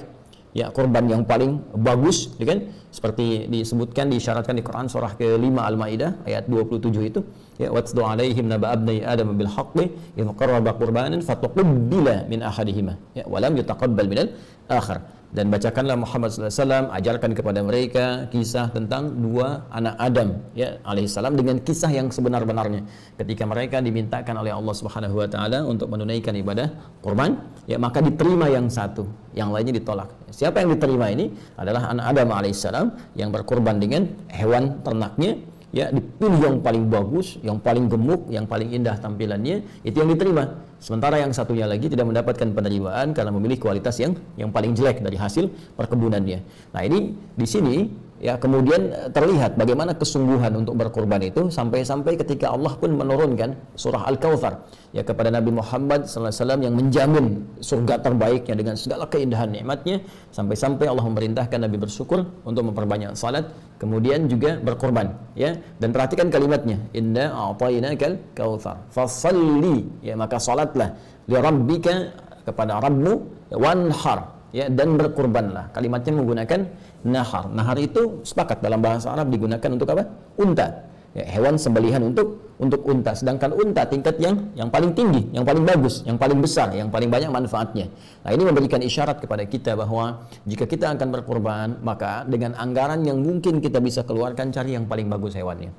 S1: Ya, korban yang paling bagus, ya kan? Seperti disebutkan, diisyaratkan di Quran surah ke-5 Al-Maidah ayat 27 itu, ya, watlu alaihim naba abnai adam bil haqqi idh qarraba qurbanan fatuqbila min ahadihima, ya, wa lam yutaqabbal minal akhar. Dan bacakanlah Muhammad sallallahu alaihi wasallam, ajarkan kepada mereka kisah tentang dua anak Adam, ya, alaihissalam, dengan kisah yang sebenar-benarnya. Ketika mereka dimintakan oleh Allah Subhanahu wa taala untuk menunaikan ibadah kurban, ya, maka diterima yang satu, yang lainnya ditolak. Siapa yang diterima ini adalah anak Adam alaihissalam yang berkurban dengan hewan ternaknya, ya, dipilih yang paling bagus, yang paling gemuk, yang paling indah tampilannya, itu yang diterima. Sementara yang satunya lagi tidak mendapatkan penerimaan karena memilih kualitas yang paling jelek dari hasil perkebunannya. Nah, ini di sini ya kemudian terlihat bagaimana kesungguhan untuk berkorban itu, sampai-sampai ketika Allah pun menurunkan surah Al-Kautsar ya kepada Nabi Muhammad SAW yang menjamin surga terbaiknya dengan segala keindahan nikmatnya, sampai-sampai Allah memerintahkan Nabi bersyukur untuk memperbanyak salat, kemudian juga berkorban, ya. Dan perhatikan kalimatnya, inna a'tainakal kautsar fasalli, ya, maka salatlah li rabbika, kepada Rabbmu, ya, wanhar, ya, dan berkurbanlah. Kalimatnya menggunakan nahar. Nahar itu sepakat dalam bahasa Arab digunakan untuk apa? Unta. Ya, hewan sembelihan untuk unta. Sedangkan unta tingkat yang paling tinggi, yang paling bagus, yang paling besar, yang paling banyak manfaatnya. Nah, ini memberikan isyarat kepada kita bahwa jika kita akan berkorban, maka dengan anggaran yang mungkin kita bisa keluarkan, cari yang paling bagus hewannya.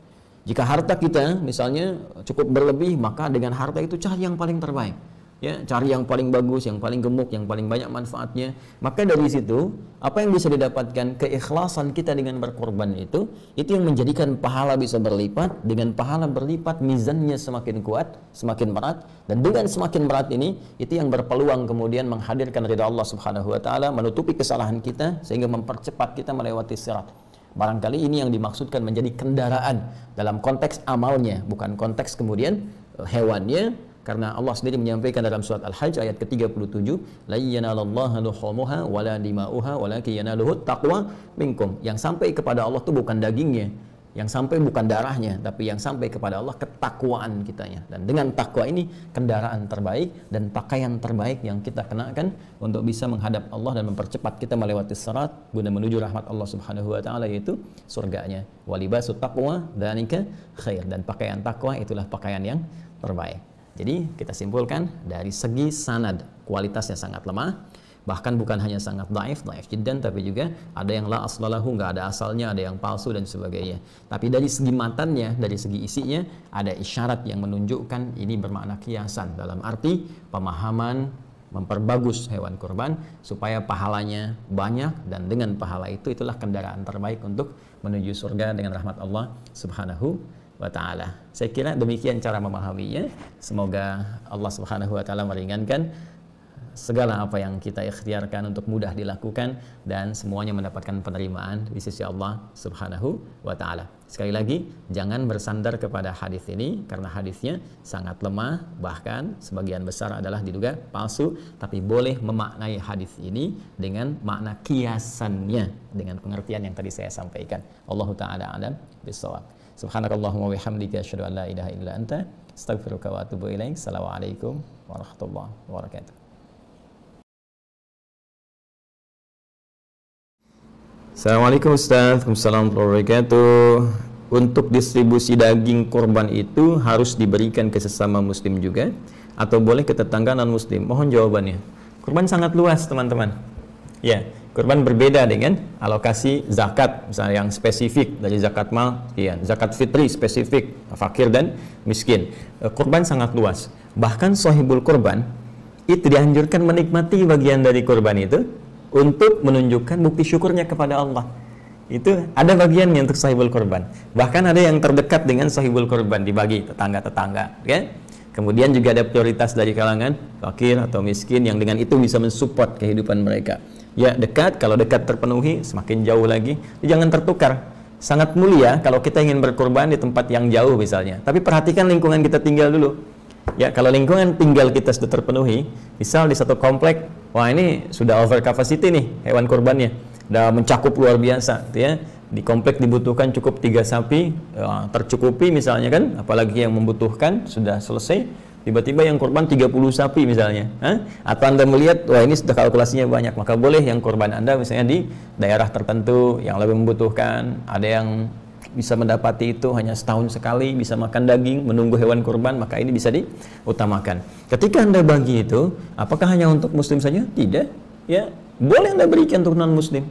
S1: Jika harta kita misalnya cukup berlebih, maka dengan harta itu cari yang paling terbaik. Ya, cari yang paling bagus, yang paling gemuk, yang paling banyak manfaatnya. Maka dari situ, apa yang bisa didapatkan? Keikhlasan kita dengan berkorban itu yang menjadikan pahala bisa berlipat. Dengan pahala berlipat, mizannya semakin kuat, semakin berat. Dan dengan semakin berat ini, itu yang berpeluang kemudian menghadirkan ridha Allah Subhanahu wa taala, menutupi kesalahan kita sehingga mempercepat kita melewati sirat. Barangkali ini yang dimaksudkan menjadi kendaraan dalam konteks amalnya, bukan konteks kemudian hewannya. Karena Allah sendiri menyampaikan dalam surat Al-Hajj ayat ke-37, la yanalallaha luhumuha wala dima'uha walakin yanaluhu taqwa minkum. Yang sampai kepada Allah itu bukan dagingnya, yang sampai bukan darahnya, tapi yang sampai kepada Allah ketakwaan kitanya. Dan dengan takwa ini kendaraan terbaik dan pakaian terbaik yang kita kenakan untuk bisa menghadap Allah dan mempercepat kita melewati sirat guna menuju rahmat Allah Subhanahu wa taala, yaitu surganya. Walibasut taqwa dzalika khair, dan pakaian takwa itulah pakaian yang terbaik. Jadi kita simpulkan dari segi sanad kualitasnya sangat lemah, bahkan bukan hanya sangat dhaif jiddan, tapi juga ada yang la aslalahu, nggak ada asalnya, ada yang palsu dan sebagainya. Tapi dari segi matannya, dari segi isinya, ada isyarat yang menunjukkan ini bermakna kiasan, dalam arti pemahaman memperbagus hewan kurban supaya pahalanya banyak, dan dengan pahala itulah kendaraan terbaik untuk menuju surga dengan rahmat Allah Subhanahu wa ta'ala. Saya kira demikian cara memahaminya. Semoga Allah Subhanahu wa ta'ala meringankan segala apa yang kita ikhtiarkan untuk mudah dilakukan, dan semuanya mendapatkan penerimaan di sisi Allah Subhanahu wa ta'ala. Sekali lagi, jangan bersandar kepada hadis ini karena hadisnya sangat lemah, bahkan sebagian besar adalah diduga palsu, tapi boleh memaknai hadis ini dengan makna kiasannya dengan pengertian yang tadi saya sampaikan. Allahu ta'ala a'lam bishawab. Subhanakallahumma wa bihamdika asyhadu an la ilaha illa anta astaghfiruka wa atubu ilaik. Assalamualaikum warahmatullahi wabarakatuh. Assalamualaikum Ustaz. Waalaikumsalam warahmatullahi wabarakatuh. Untuk distribusi daging kurban itu harus diberikan ke sesama muslim juga atau boleh ke tetangga non muslim? Mohon jawabannya. Kurban sangat luas, teman-teman. Ya, kurban berbeda dengan alokasi zakat, misalnya yang spesifik dari zakat mal, ya, zakat fitri spesifik fakir dan miskin. Kurban sangat luas. Bahkan sahibul kurban itu dianjurkan menikmati bagian dari kurban itu untuk menunjukkan bukti syukurnya kepada Allah. Itu ada bagiannya untuk sahibul kurban. Bahkan ada yang terdekat dengan sahibul kurban dibagi tetangga-tetangga, ya. Kemudian juga ada prioritas dari kalangan fakir atau miskin yang dengan itu bisa mensupport kehidupan mereka. Ya, dekat, kalau dekat terpenuhi, semakin jauh lagi. Jangan tertukar. sangat mulia kalau kita ingin berkorban di tempat yang jauh misalnya. Tapi perhatikan lingkungan kita tinggal dulu. Ya, kalau lingkungan tinggal kita sudah terpenuhi, misal di satu komplek, wah ini sudah over capacity nih hewan kurbannya, udah mencakup luar biasa, gitu ya. Di komplek dibutuhkan cukup 3 sapi, tercukupi misalnya kan, apalagi yang membutuhkan sudah selesai, tiba-tiba yang kurban 30 sapi misalnya. Atau Anda melihat, wah ini sudah kalkulasinya banyak, maka boleh yang kurban Anda misalnya di daerah tertentu yang lebih membutuhkan, ada yang bisa mendapati itu hanya setahun sekali bisa makan daging, menunggu hewan kurban, maka ini bisa diutamakan. Ketika Anda bagi itu, apakah hanya untuk muslim saja? Tidak, ya. Boleh Anda berikan untuk non muslim.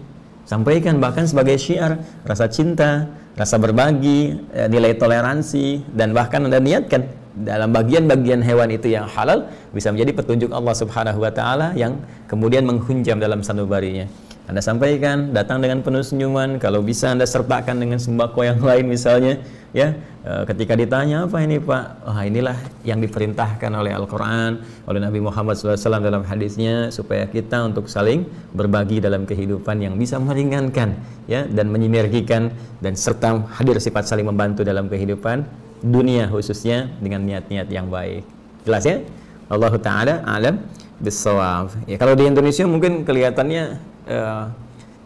S1: Sampaikan bahkan sebagai syiar rasa cinta, rasa berbagi, nilai toleransi, dan bahkan Anda niatkan dalam bagian-bagian hewan itu yang halal bisa menjadi petunjuk Allah Subhanahu wa taala yang kemudian menghunjam dalam sanubarinya. Anda sampaikan, datang dengan penuh senyuman, kalau bisa Anda sertakan dengan sembako yang lain misalnya, ya. Ketika ditanya, apa ini Pak? Wah, inilah yang diperintahkan oleh Al-Quran, oleh Nabi Muhammad SAW dalam hadisnya, supaya kita untuk saling berbagi dalam kehidupan yang bisa meringankan, ya, dan menyinergikan, dan serta hadir sifat saling membantu dalam kehidupan dunia khususnya dengan niat-niat yang baik. Jelas ya? Allah Ta'ala alam bisawab. Ya, kalau di Indonesia mungkin kelihatannya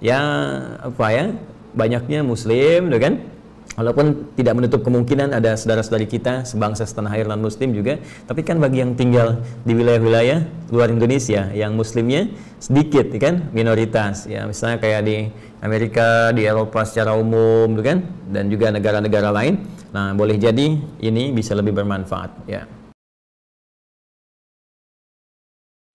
S1: ya apa ya, banyaknya muslim, kan? Walaupun tidak menutup kemungkinan ada saudara-saudari kita sebangsa setanah air non muslim juga, tapi kan bagi yang tinggal di wilayah-wilayah luar Indonesia yang muslimnya sedikit, kan, minoritas, ya, misalnya kayak di Amerika, di Eropa secara umum, kan, dan juga negara-negara lain. Nah, boleh jadi ini bisa lebih bermanfaat, ya.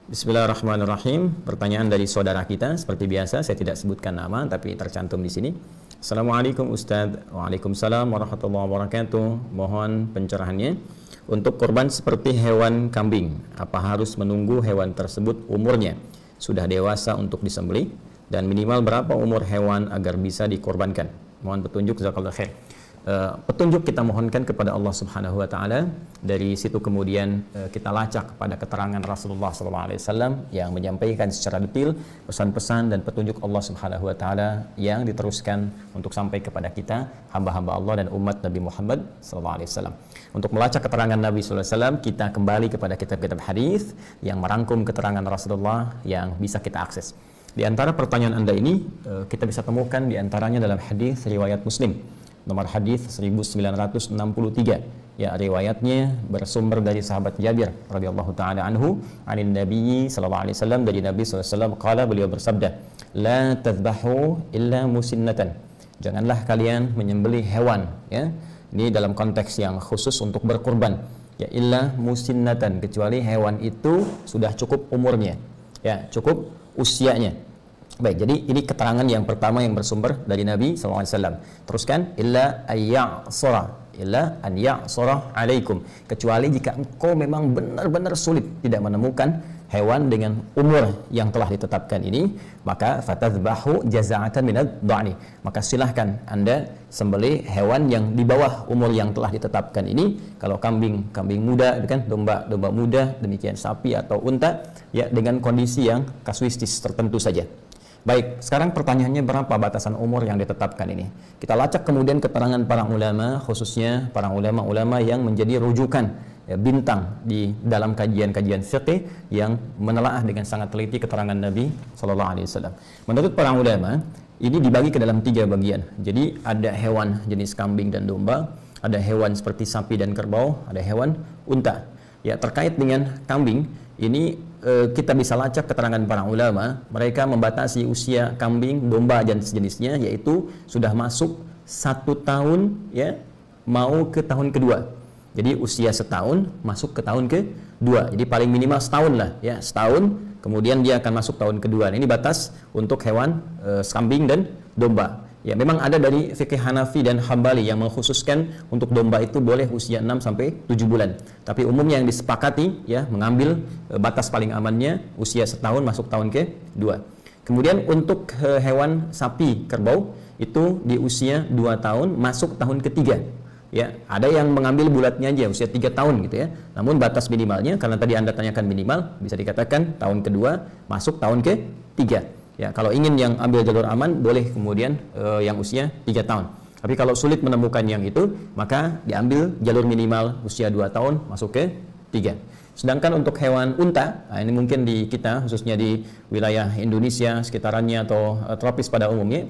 S1: Bismillahirrahmanirrahim. Pertanyaan dari saudara kita, seperti biasa saya tidak sebutkan nama tapi tercantum di sini. Assalamualaikum Ustadz. Waalaikumsalam warahmatullahi wabarakatuh. Mohon pencerahannya. Untuk korban seperti hewan kambing, apa harus menunggu hewan tersebut umurnya sudah dewasa untuk disembelih, dan minimal berapa umur hewan agar bisa dikorbankan? Mohon petunjuk, jazakallahu khair. Petunjuk kita mohonkan kepada Allah Subhanahu wa taala. Dari situ kemudian kita lacak kepada keterangan Rasulullah SAW yang menyampaikan secara detail pesan-pesan dan petunjuk Allah Subhanahu wa taala yang diteruskan untuk sampai kepada kita hamba-hamba Allah dan umat Nabi Muhammad SAW. Untuk melacak keterangan Nabi SAW, kita kembali kepada kitab-kitab hadis yang merangkum keterangan Rasulullah yang bisa kita akses. Di antara pertanyaan Anda ini kita bisa temukan di antaranya dalam hadis riwayat Muslim nomor hadis 1963, ya, riwayatnya bersumber dari sahabat Jabir radhiyallahu taala anhu, anin Nabi sallallahu alaihi wasallam, dari Nabi sallallahu alaihi wasallam, qala, beliau bersabda, la tadhbahu illa musinnatan, janganlah kalian menyembelih hewan, ya, ini dalam konteks yang khusus untuk berkurban, ya, illa musinnatan, kecuali hewan itu sudah cukup umurnya, ya, cukup usianya. Baik, jadi ini keterangan yang pertama yang bersumber dari Nabi SAW. Teruskan, illa an ya'sura alaikum, kecuali jika engkau memang benar-benar sulit tidak menemukan hewan dengan umur yang telah ditetapkan ini, maka fatadhbahu jaza'atan minad dha'ni, maka silahkan Anda sembelih hewan yang di bawah umur yang telah ditetapkan ini. Kalau kambing muda, kan, domba muda, demikian sapi atau unta, ya, dengan kondisi yang kasuistis tertentu saja. Baik, sekarang pertanyaannya, berapa batasan umur yang ditetapkan ini? Kita lacak kemudian keterangan para ulama, khususnya para ulama-ulama yang menjadi rujukan, ya, bintang di dalam kajian-kajian fiqih yang menelaah dengan sangat teliti keterangan Nabi SAW. Menurut para ulama, ini dibagi ke dalam 3 bagian. Jadi ada hewan jenis kambing dan domba, ada hewan seperti sapi dan kerbau, ada hewan unta. Ya, terkait dengan kambing, ini kita bisa lacak keterangan para ulama, mereka membatasi usia kambing, domba dan sejenisnya, yaitu sudah masuk 1 tahun, ya, mau ke tahun kedua. Jadi usia setahun masuk ke tahun kedua. Jadi paling minimal setahun lah, ya, setahun, kemudian dia akan masuk tahun kedua. Ini batas untuk hewan kambing dan domba. Ya, memang ada dari fikih Hanafi dan Hambali yang mengkhususkan untuk domba itu boleh usia 6 sampai 7 bulan. Tapi umumnya yang disepakati, ya, mengambil batas paling amannya usia setahun masuk tahun kedua. Kemudian untuk hewan sapi kerbau itu di usia 2 tahun masuk tahun ketiga. Ya, ada yang mengambil bulatnya aja usia 3 tahun gitu, ya. Namun batas minimalnya, karena tadi Anda tanyakan minimal, bisa dikatakan tahun kedua masuk tahun ketiga. Ya, kalau ingin yang ambil jalur aman, boleh kemudian yang usia 3 tahun. Tapi kalau sulit menemukan yang itu, maka diambil jalur minimal usia 2 tahun masuk ke 3. Sedangkan untuk hewan unta, nah ini mungkin di kita khususnya di wilayah Indonesia sekitarannya atau tropis pada umumnya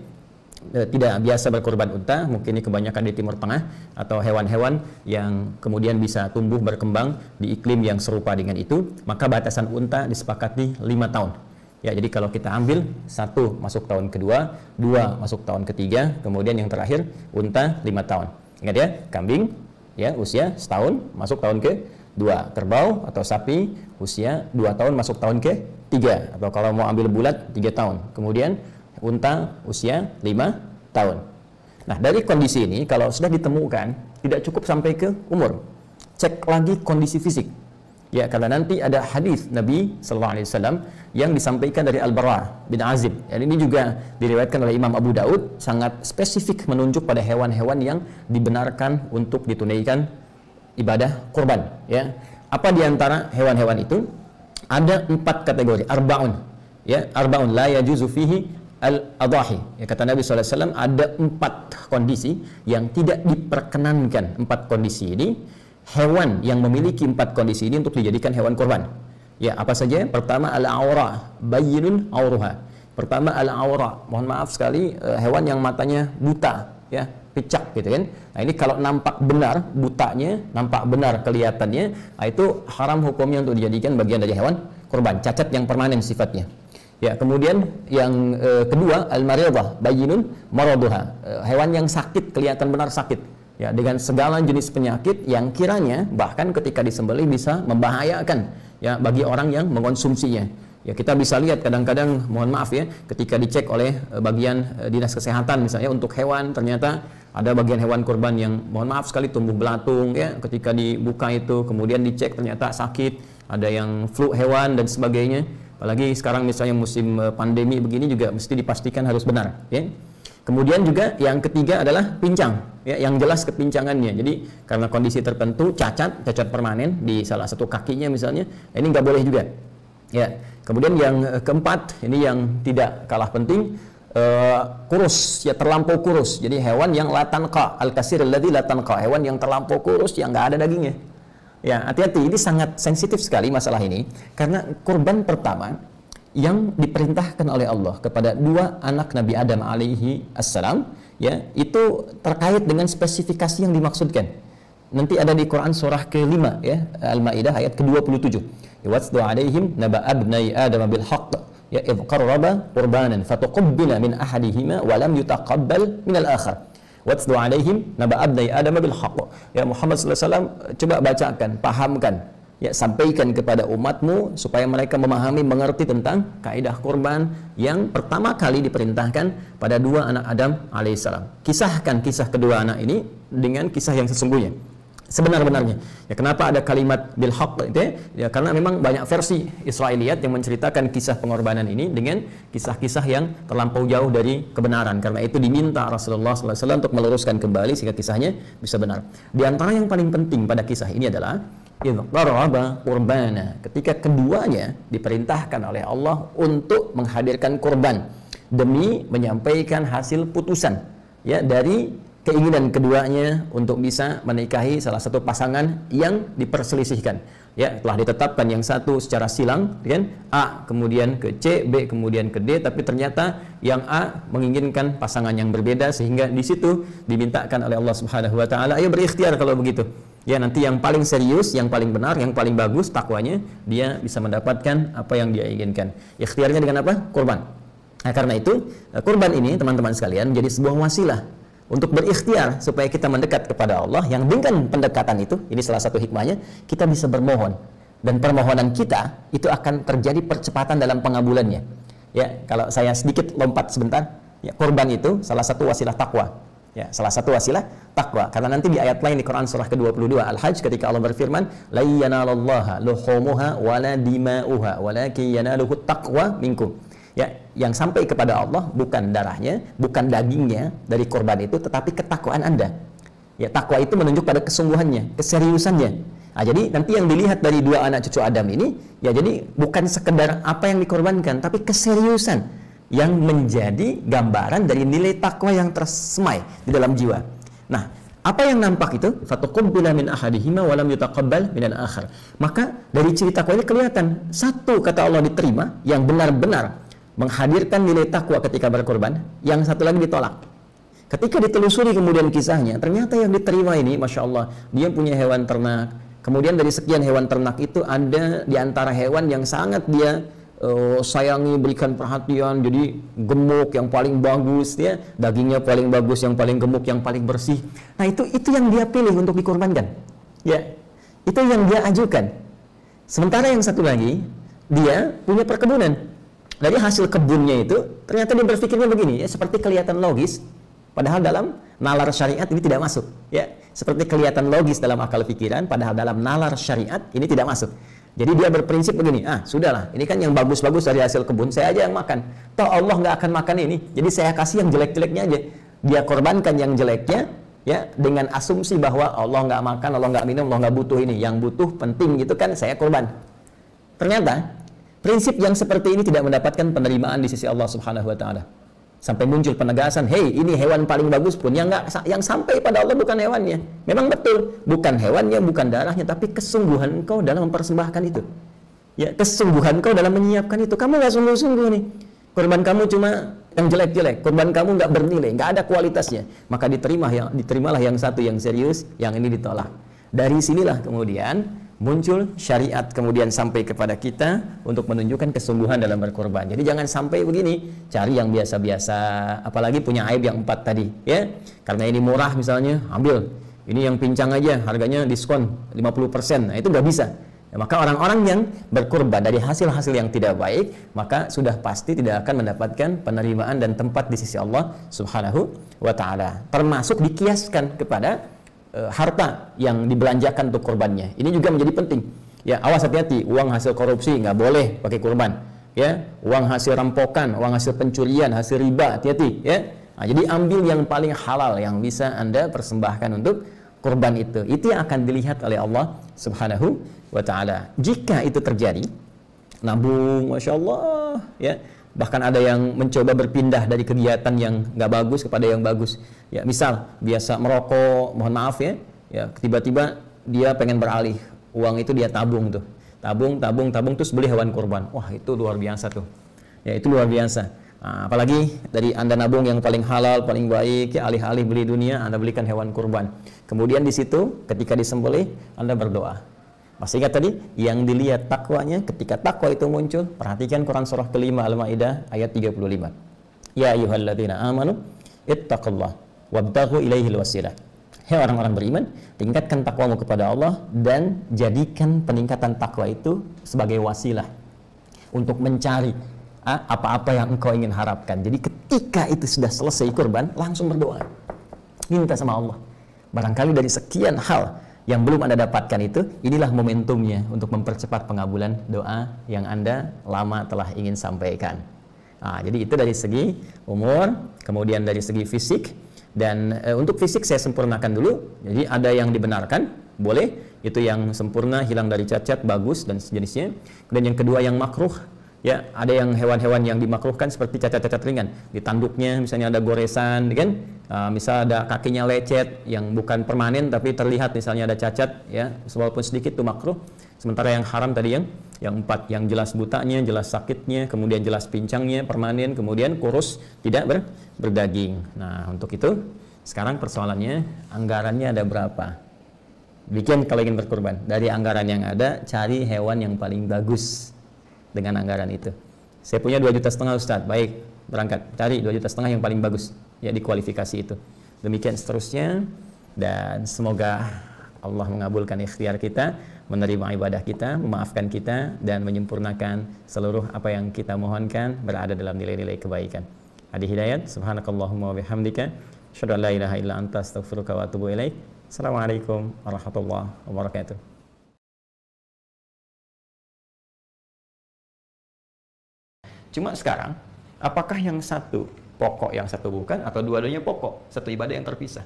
S1: tidak biasa berkorban unta, mungkin ini kebanyakan di Timur Tengah, atau hewan-hewan yang kemudian bisa tumbuh berkembang di iklim yang serupa dengan itu, maka batasan unta disepakati 5 tahun. Ya, jadi kalau kita ambil 1 masuk tahun kedua, 2 masuk tahun ketiga, kemudian yang terakhir unta 5 tahun. Ingat ya, kambing ya usia setahun masuk tahun ke-2, kerbau atau sapi usia 2 tahun masuk tahun ke-3, atau kalau mau ambil bulat 3 tahun. Kemudian unta usia 5 tahun. Nah, dari kondisi ini kalau sudah ditemukan tidak cukup sampai ke umur. Cek lagi kondisi fisik. Ya, karena nanti ada hadis Nabi sallallahu alaihi wasallam yang disampaikan dari Al-Bara bin Azib. Dan ini juga diriwayatkan oleh Imam Abu Daud, sangat spesifik menunjuk pada hewan-hewan yang dibenarkan untuk ditunaikan ibadah kurban, ya. Apa di antara hewan-hewan itu? Ada 4 kategori, arba'un. Ya, arba'un la yajuzu fihi al-adahi. Ya, kata Nabi SAW ada 4 kondisi yang tidak diperkenankan. 4 kondisi ini, hewan yang memiliki 4 kondisi ini untuk dijadikan hewan kurban. Ya, apa saja? Pertama, al-awra, bayyinun awruha. Pertama, al-awra. Mohon maaf sekali, hewan yang matanya buta, ya, picak gitu kan. Nah, ini kalau nampak benar butanya, nampak benar kelihatannya, nah itu haram hukumnya untuk dijadikan bagian dari hewan kurban, cacat yang permanen sifatnya. Ya, kemudian yang kedua, al-maridah bayyinun maraduha, hewan yang sakit, kelihatan benar sakit, ya, dengan segala jenis penyakit yang kiranya bahkan ketika disembelih bisa membahayakan, ya, bagi orang yang mengonsumsinya. Ya, kita bisa lihat kadang-kadang, mohon maaf ya, ketika dicek oleh bagian dinas kesehatan misalnya untuk hewan, ternyata ada bagian hewan kurban yang mohon maaf sekali tumbuh belatung, ya, ketika dibuka itu kemudian dicek ternyata sakit, ada yang flu hewan dan sebagainya. Apalagi sekarang misalnya musim pandemi begini juga mesti dipastikan harus benar, ya. Kemudian juga yang ketiga adalah pincang, ya, yang jelas kepincangannya. Jadi karena kondisi tertentu cacat permanen di salah satu kakinya misalnya, ini nggak boleh juga. Ya. Kemudian yang keempat, ini yang tidak kalah penting, kurus, ya, terlampau kurus. Jadi hewan yang latanqa, al-kasir alladzi latanqa, hewan yang terlampau kurus yang nggak ada dagingnya. Ya, hati-hati, ini sangat sensitif sekali masalah ini, karena kurban pertama yang diperintahkan oleh Allah kepada 2 anak Nabi Adam alaihi assalam, ya, itu terkait dengan spesifikasi yang dimaksudkan. Nanti ada di Quran surah ke-5, ya, Al-Maidah ayat ke-27. Watlu alaihim naba abnai Adam bil haqq, ya, idh qarraba qurbanan fatuqabbala min ahadihima wa lam yutaqabbal min al-akhar. Watlu alaihim naba abnai Adam bil haqq. Ya Muhammad sallallahu alaihi wasallam, coba bacakan, pahamkan, ya, sampaikan kepada umatmu supaya mereka memahami, mengerti tentang kaidah kurban yang pertama kali diperintahkan pada 2 anak Adam alaihissalam. Kisahkan kisah kedua anak ini dengan kisah yang sesungguhnya, sebenar-benarnya. Ya, kenapa ada kalimat bil haqq itu? Ya, karena memang banyak versi Israiliyat yang menceritakan kisah pengorbanan ini dengan kisah-kisah yang terlampau jauh dari kebenaran. Karena itu diminta Rasulullah SAW untuk meluruskan kembali sehingga kisahnya bisa benar. Di antara yang paling penting pada kisah ini adalah idh qarraba qurbana, ketika keduanya diperintahkan oleh Allah untuk menghadirkan kurban demi menyampaikan hasil putusan, ya, dari keinginan keduanya untuk bisa menikahi salah satu pasangan yang diperselisihkan. Ya, telah ditetapkan yang satu secara silang, kan? A kemudian ke C, B kemudian ke D, tapi ternyata yang A menginginkan pasangan yang berbeda, sehingga di situ dimintakan oleh Allah Subhanahu wa taala, ayo berikhtiar kalau begitu. Ya, nanti yang paling serius, yang paling benar, yang paling bagus takwanya, dia bisa mendapatkan apa yang dia inginkan. Ikhtiarnya dengan apa? Kurban. Nah, karena itu kurban ini teman-teman sekalian menjadi sebuah wasilah untuk berikhtiar supaya kita mendekat kepada Allah, yang dengan pendekatan itu, ini salah satu hikmahnya, kita bisa bermohon, dan permohonan kita itu akan terjadi percepatan dalam pengabulannya. Ya, kalau saya sedikit lompat sebentar, ya, kurban itu salah satu wasilah takwa. Ya, salah satu wasilah takwa. Karena nanti di ayat lain di Quran surah ke-22 Al-Hajj, ketika Allah berfirman, la yanalallaha luhumuha wala dima'uha walakin yanaluhu taqwa minkum. Ya, yang sampai kepada Allah bukan darahnya, bukan dagingnya dari korban itu, tetapi ketakwaan Anda. Ya, takwa itu menunjuk pada kesungguhannya, keseriusannya. Nah, jadi nanti yang dilihat dari 2 anak cucu Adam ini, ya, jadi bukan sekedar apa yang dikorbankan, tapi keseriusan yang menjadi gambaran dari nilai takwa yang tersemai di dalam jiwa. Nah, apa yang nampak itu? Fatuqabbala min ahadihima wa lam yutaqabbal minal akhar. Maka dari ciri takwa ini kelihatan, satu kata Allah diterima, yang benar-benar menghadirkan nilai takwa ketika berkorban, yang satu lagi ditolak. Ketika ditelusuri kemudian kisahnya, ternyata yang diterima ini, Masya Allah, dia punya hewan ternak. Kemudian dari sekian hewan ternak itu, ada di antara hewan yang sangat dia sayangi, berikan perhatian, jadi gemuk, yang paling bagus, ya, dagingnya paling bagus, yang paling gemuk, yang paling bersih. Nah, itu yang dia pilih untuk dikorbankan. Ya, itu yang dia ajukan. Sementara yang satu lagi, dia punya perkebunan. Dari hasil kebunnya itu, ternyata dia berpikirnya begini, ya, seperti kelihatan logis, padahal dalam nalar syariat ini tidak masuk. Ya, seperti kelihatan logis dalam akal pikiran, padahal dalam nalar syariat ini tidak masuk. Jadi dia berprinsip begini, sudahlah, ini kan yang bagus-bagus dari hasil kebun, saya aja yang makan. Toh Allah nggak akan makan ini, jadi saya kasih yang jelek-jeleknya aja. Dia korbankan yang jeleknya, ya, dengan asumsi bahwa Allah nggak makan, Allah nggak minum, Allah nggak butuh ini. Yang butuh penting gitu kan, saya korban. Ternyata prinsip yang seperti ini tidak mendapatkan penerimaan di sisi Allah Subhanahu Wa Taala. Sampai muncul penegasan, hei, ini hewan paling bagus pun yang sampai pada Allah bukan hewannya. Memang betul, bukan hewannya, bukan darahnya, tapi kesungguhan engkau dalam mempersembahkan itu. Ya, kesungguhan engkau dalam menyiapkan itu. Kamu nggak sungguh-sungguh nih. Korban kamu cuma yang jelek-jelek, korban kamu nggak bernilai, nggak ada kualitasnya. Maka diterimalah yang satu yang serius, yang ini ditolak. Dari sinilah kemudian muncul syariat kemudian sampai kepada kita untuk menunjukkan kesungguhan dalam berkorban. Jadi jangan sampai begini, cari yang biasa-biasa, apalagi punya aib yang 4 tadi, ya. Karena ini murah misalnya, ambil. Ini yang pincang aja, harganya diskon 50%. Nah, itu nggak bisa. Ya, maka orang-orang yang berkorban dari hasil-hasil yang tidak baik, maka sudah pasti tidak akan mendapatkan penerimaan dan tempat di sisi Allah Subhanahu wa Ta'ala. Termasuk dikiaskan kepada harta yang dibelanjakan untuk korbannya. Ini juga menjadi penting. Ya, awas, hati-hati, uang hasil korupsi nggak boleh pakai kurban. Ya, uang hasil rampokan, uang hasil pencurian, hasil riba, hati-hati. Ya, nah, jadi ambil yang paling halal yang bisa Anda persembahkan untuk kurban itu. Itu yang akan dilihat oleh Allah Subhanahu wa Ta'ala. Jika itu terjadi, nabung, Masya Allah, ya. Bahkan ada yang mencoba berpindah dari kegiatan yang nggak bagus kepada yang bagus. Ya, misal biasa merokok, mohon maaf ya, tiba-tiba dia pengen beralih, uang itu dia tabung tuh, tabung terus beli hewan kurban. Wah, itu luar biasa tuh. Ya, itu luar biasa. Nah, apalagi dari Anda nabung yang paling halal, paling baik, ya, alih-alih beli dunia, Anda belikan hewan kurban. Kemudian di situ, ketika disembelih, Anda berdoa. Masih ingat tadi? Yang dilihat takwanya, ketika takwa itu muncul, perhatikan Quran surah kelima Al-Maidah ayat 35. Ya ayyuhalladzina amanu ittaqullah wabtaghu ilaihil wasilah. Hei orang-orang beriman, tingkatkan takwamu kepada Allah dan jadikan peningkatan takwa itu sebagai wasilah untuk mencari apa-apa yang engkau ingin harapkan. Jadi ketika itu sudah selesai kurban, langsung berdoa. Minta sama Allah. Barangkali dari sekian hal yang belum Anda dapatkan itu, inilah momentumnya untuk mempercepat pengabulan doa yang Anda lama telah ingin sampaikan. Nah, jadi itu dari segi umur, kemudian dari segi fisik. Dan untuk fisik saya sempurnakan dulu. Jadi ada yang dibenarkan, boleh, itu yang sempurna, hilang dari cacat, bagus dan sejenisnya. Dan yang kedua yang makruh, ya, ada yang hewan-hewan yang dimakruhkan seperti cacat-cacat ringan. Di tanduknya misalnya ada goresan, kan? Misal ada kakinya lecet yang bukan permanen tapi terlihat misalnya ada cacat, ya, walaupun sedikit itu makruh. Sementara yang haram tadi yang 4, yang jelas butanya, jelas sakitnya, kemudian jelas pincangnya, permanen, kemudian kurus, tidak berdaging. Nah, untuk itu sekarang persoalannya anggarannya ada berapa? Bikin kalau ingin berkurban, dari anggaran yang ada cari hewan yang paling bagus dengan anggaran itu. Saya punya 2,5 juta Ustaz. Baik, berangkat cari 2,5 juta yang paling bagus, ya, di kualifikasi itu. Demikian seterusnya, dan semoga Allah mengabulkan ikhtiar kita, menerima ibadah kita, memaafkan kita, dan menyempurnakan seluruh apa yang kita mohonkan berada dalam nilai-nilai kebaikan. Adi Hidayat, subhanakallahumma wa bihamdika, asyhadu an la ilaha illa anta, astaghfiruka wa atubu ilaik. Assalamualaikum warahmatullahi wabarakatuh. Cuma sekarang, apakah yang satu pokok, yang satu bukan, atau dua-duanya pokok, satu ibadah yang terpisah?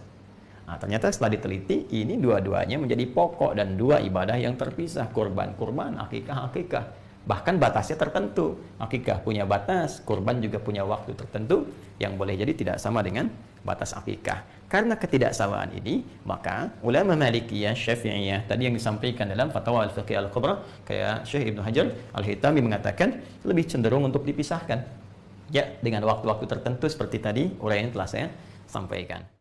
S1: Nah, ternyata setelah diteliti, ini dua-duanya menjadi pokok dan dua ibadah yang terpisah. Kurban, akikah. Bahkan batasnya tertentu. Akikah punya batas, kurban juga punya waktu tertentu yang boleh jadi tidak sama dengan batas akikah. Karena ketidaksamaan ini, maka ulama Malikiyah, Syafi'iyah tadi yang disampaikan dalam Fatwa Al-Fiqh Al-Kubra, kayak Syekh Ibnu Hajar Al-Hitami mengatakan lebih cenderung untuk dipisahkan. Ya, dengan waktu-waktu tertentu seperti tadi uraian telah saya sampaikan.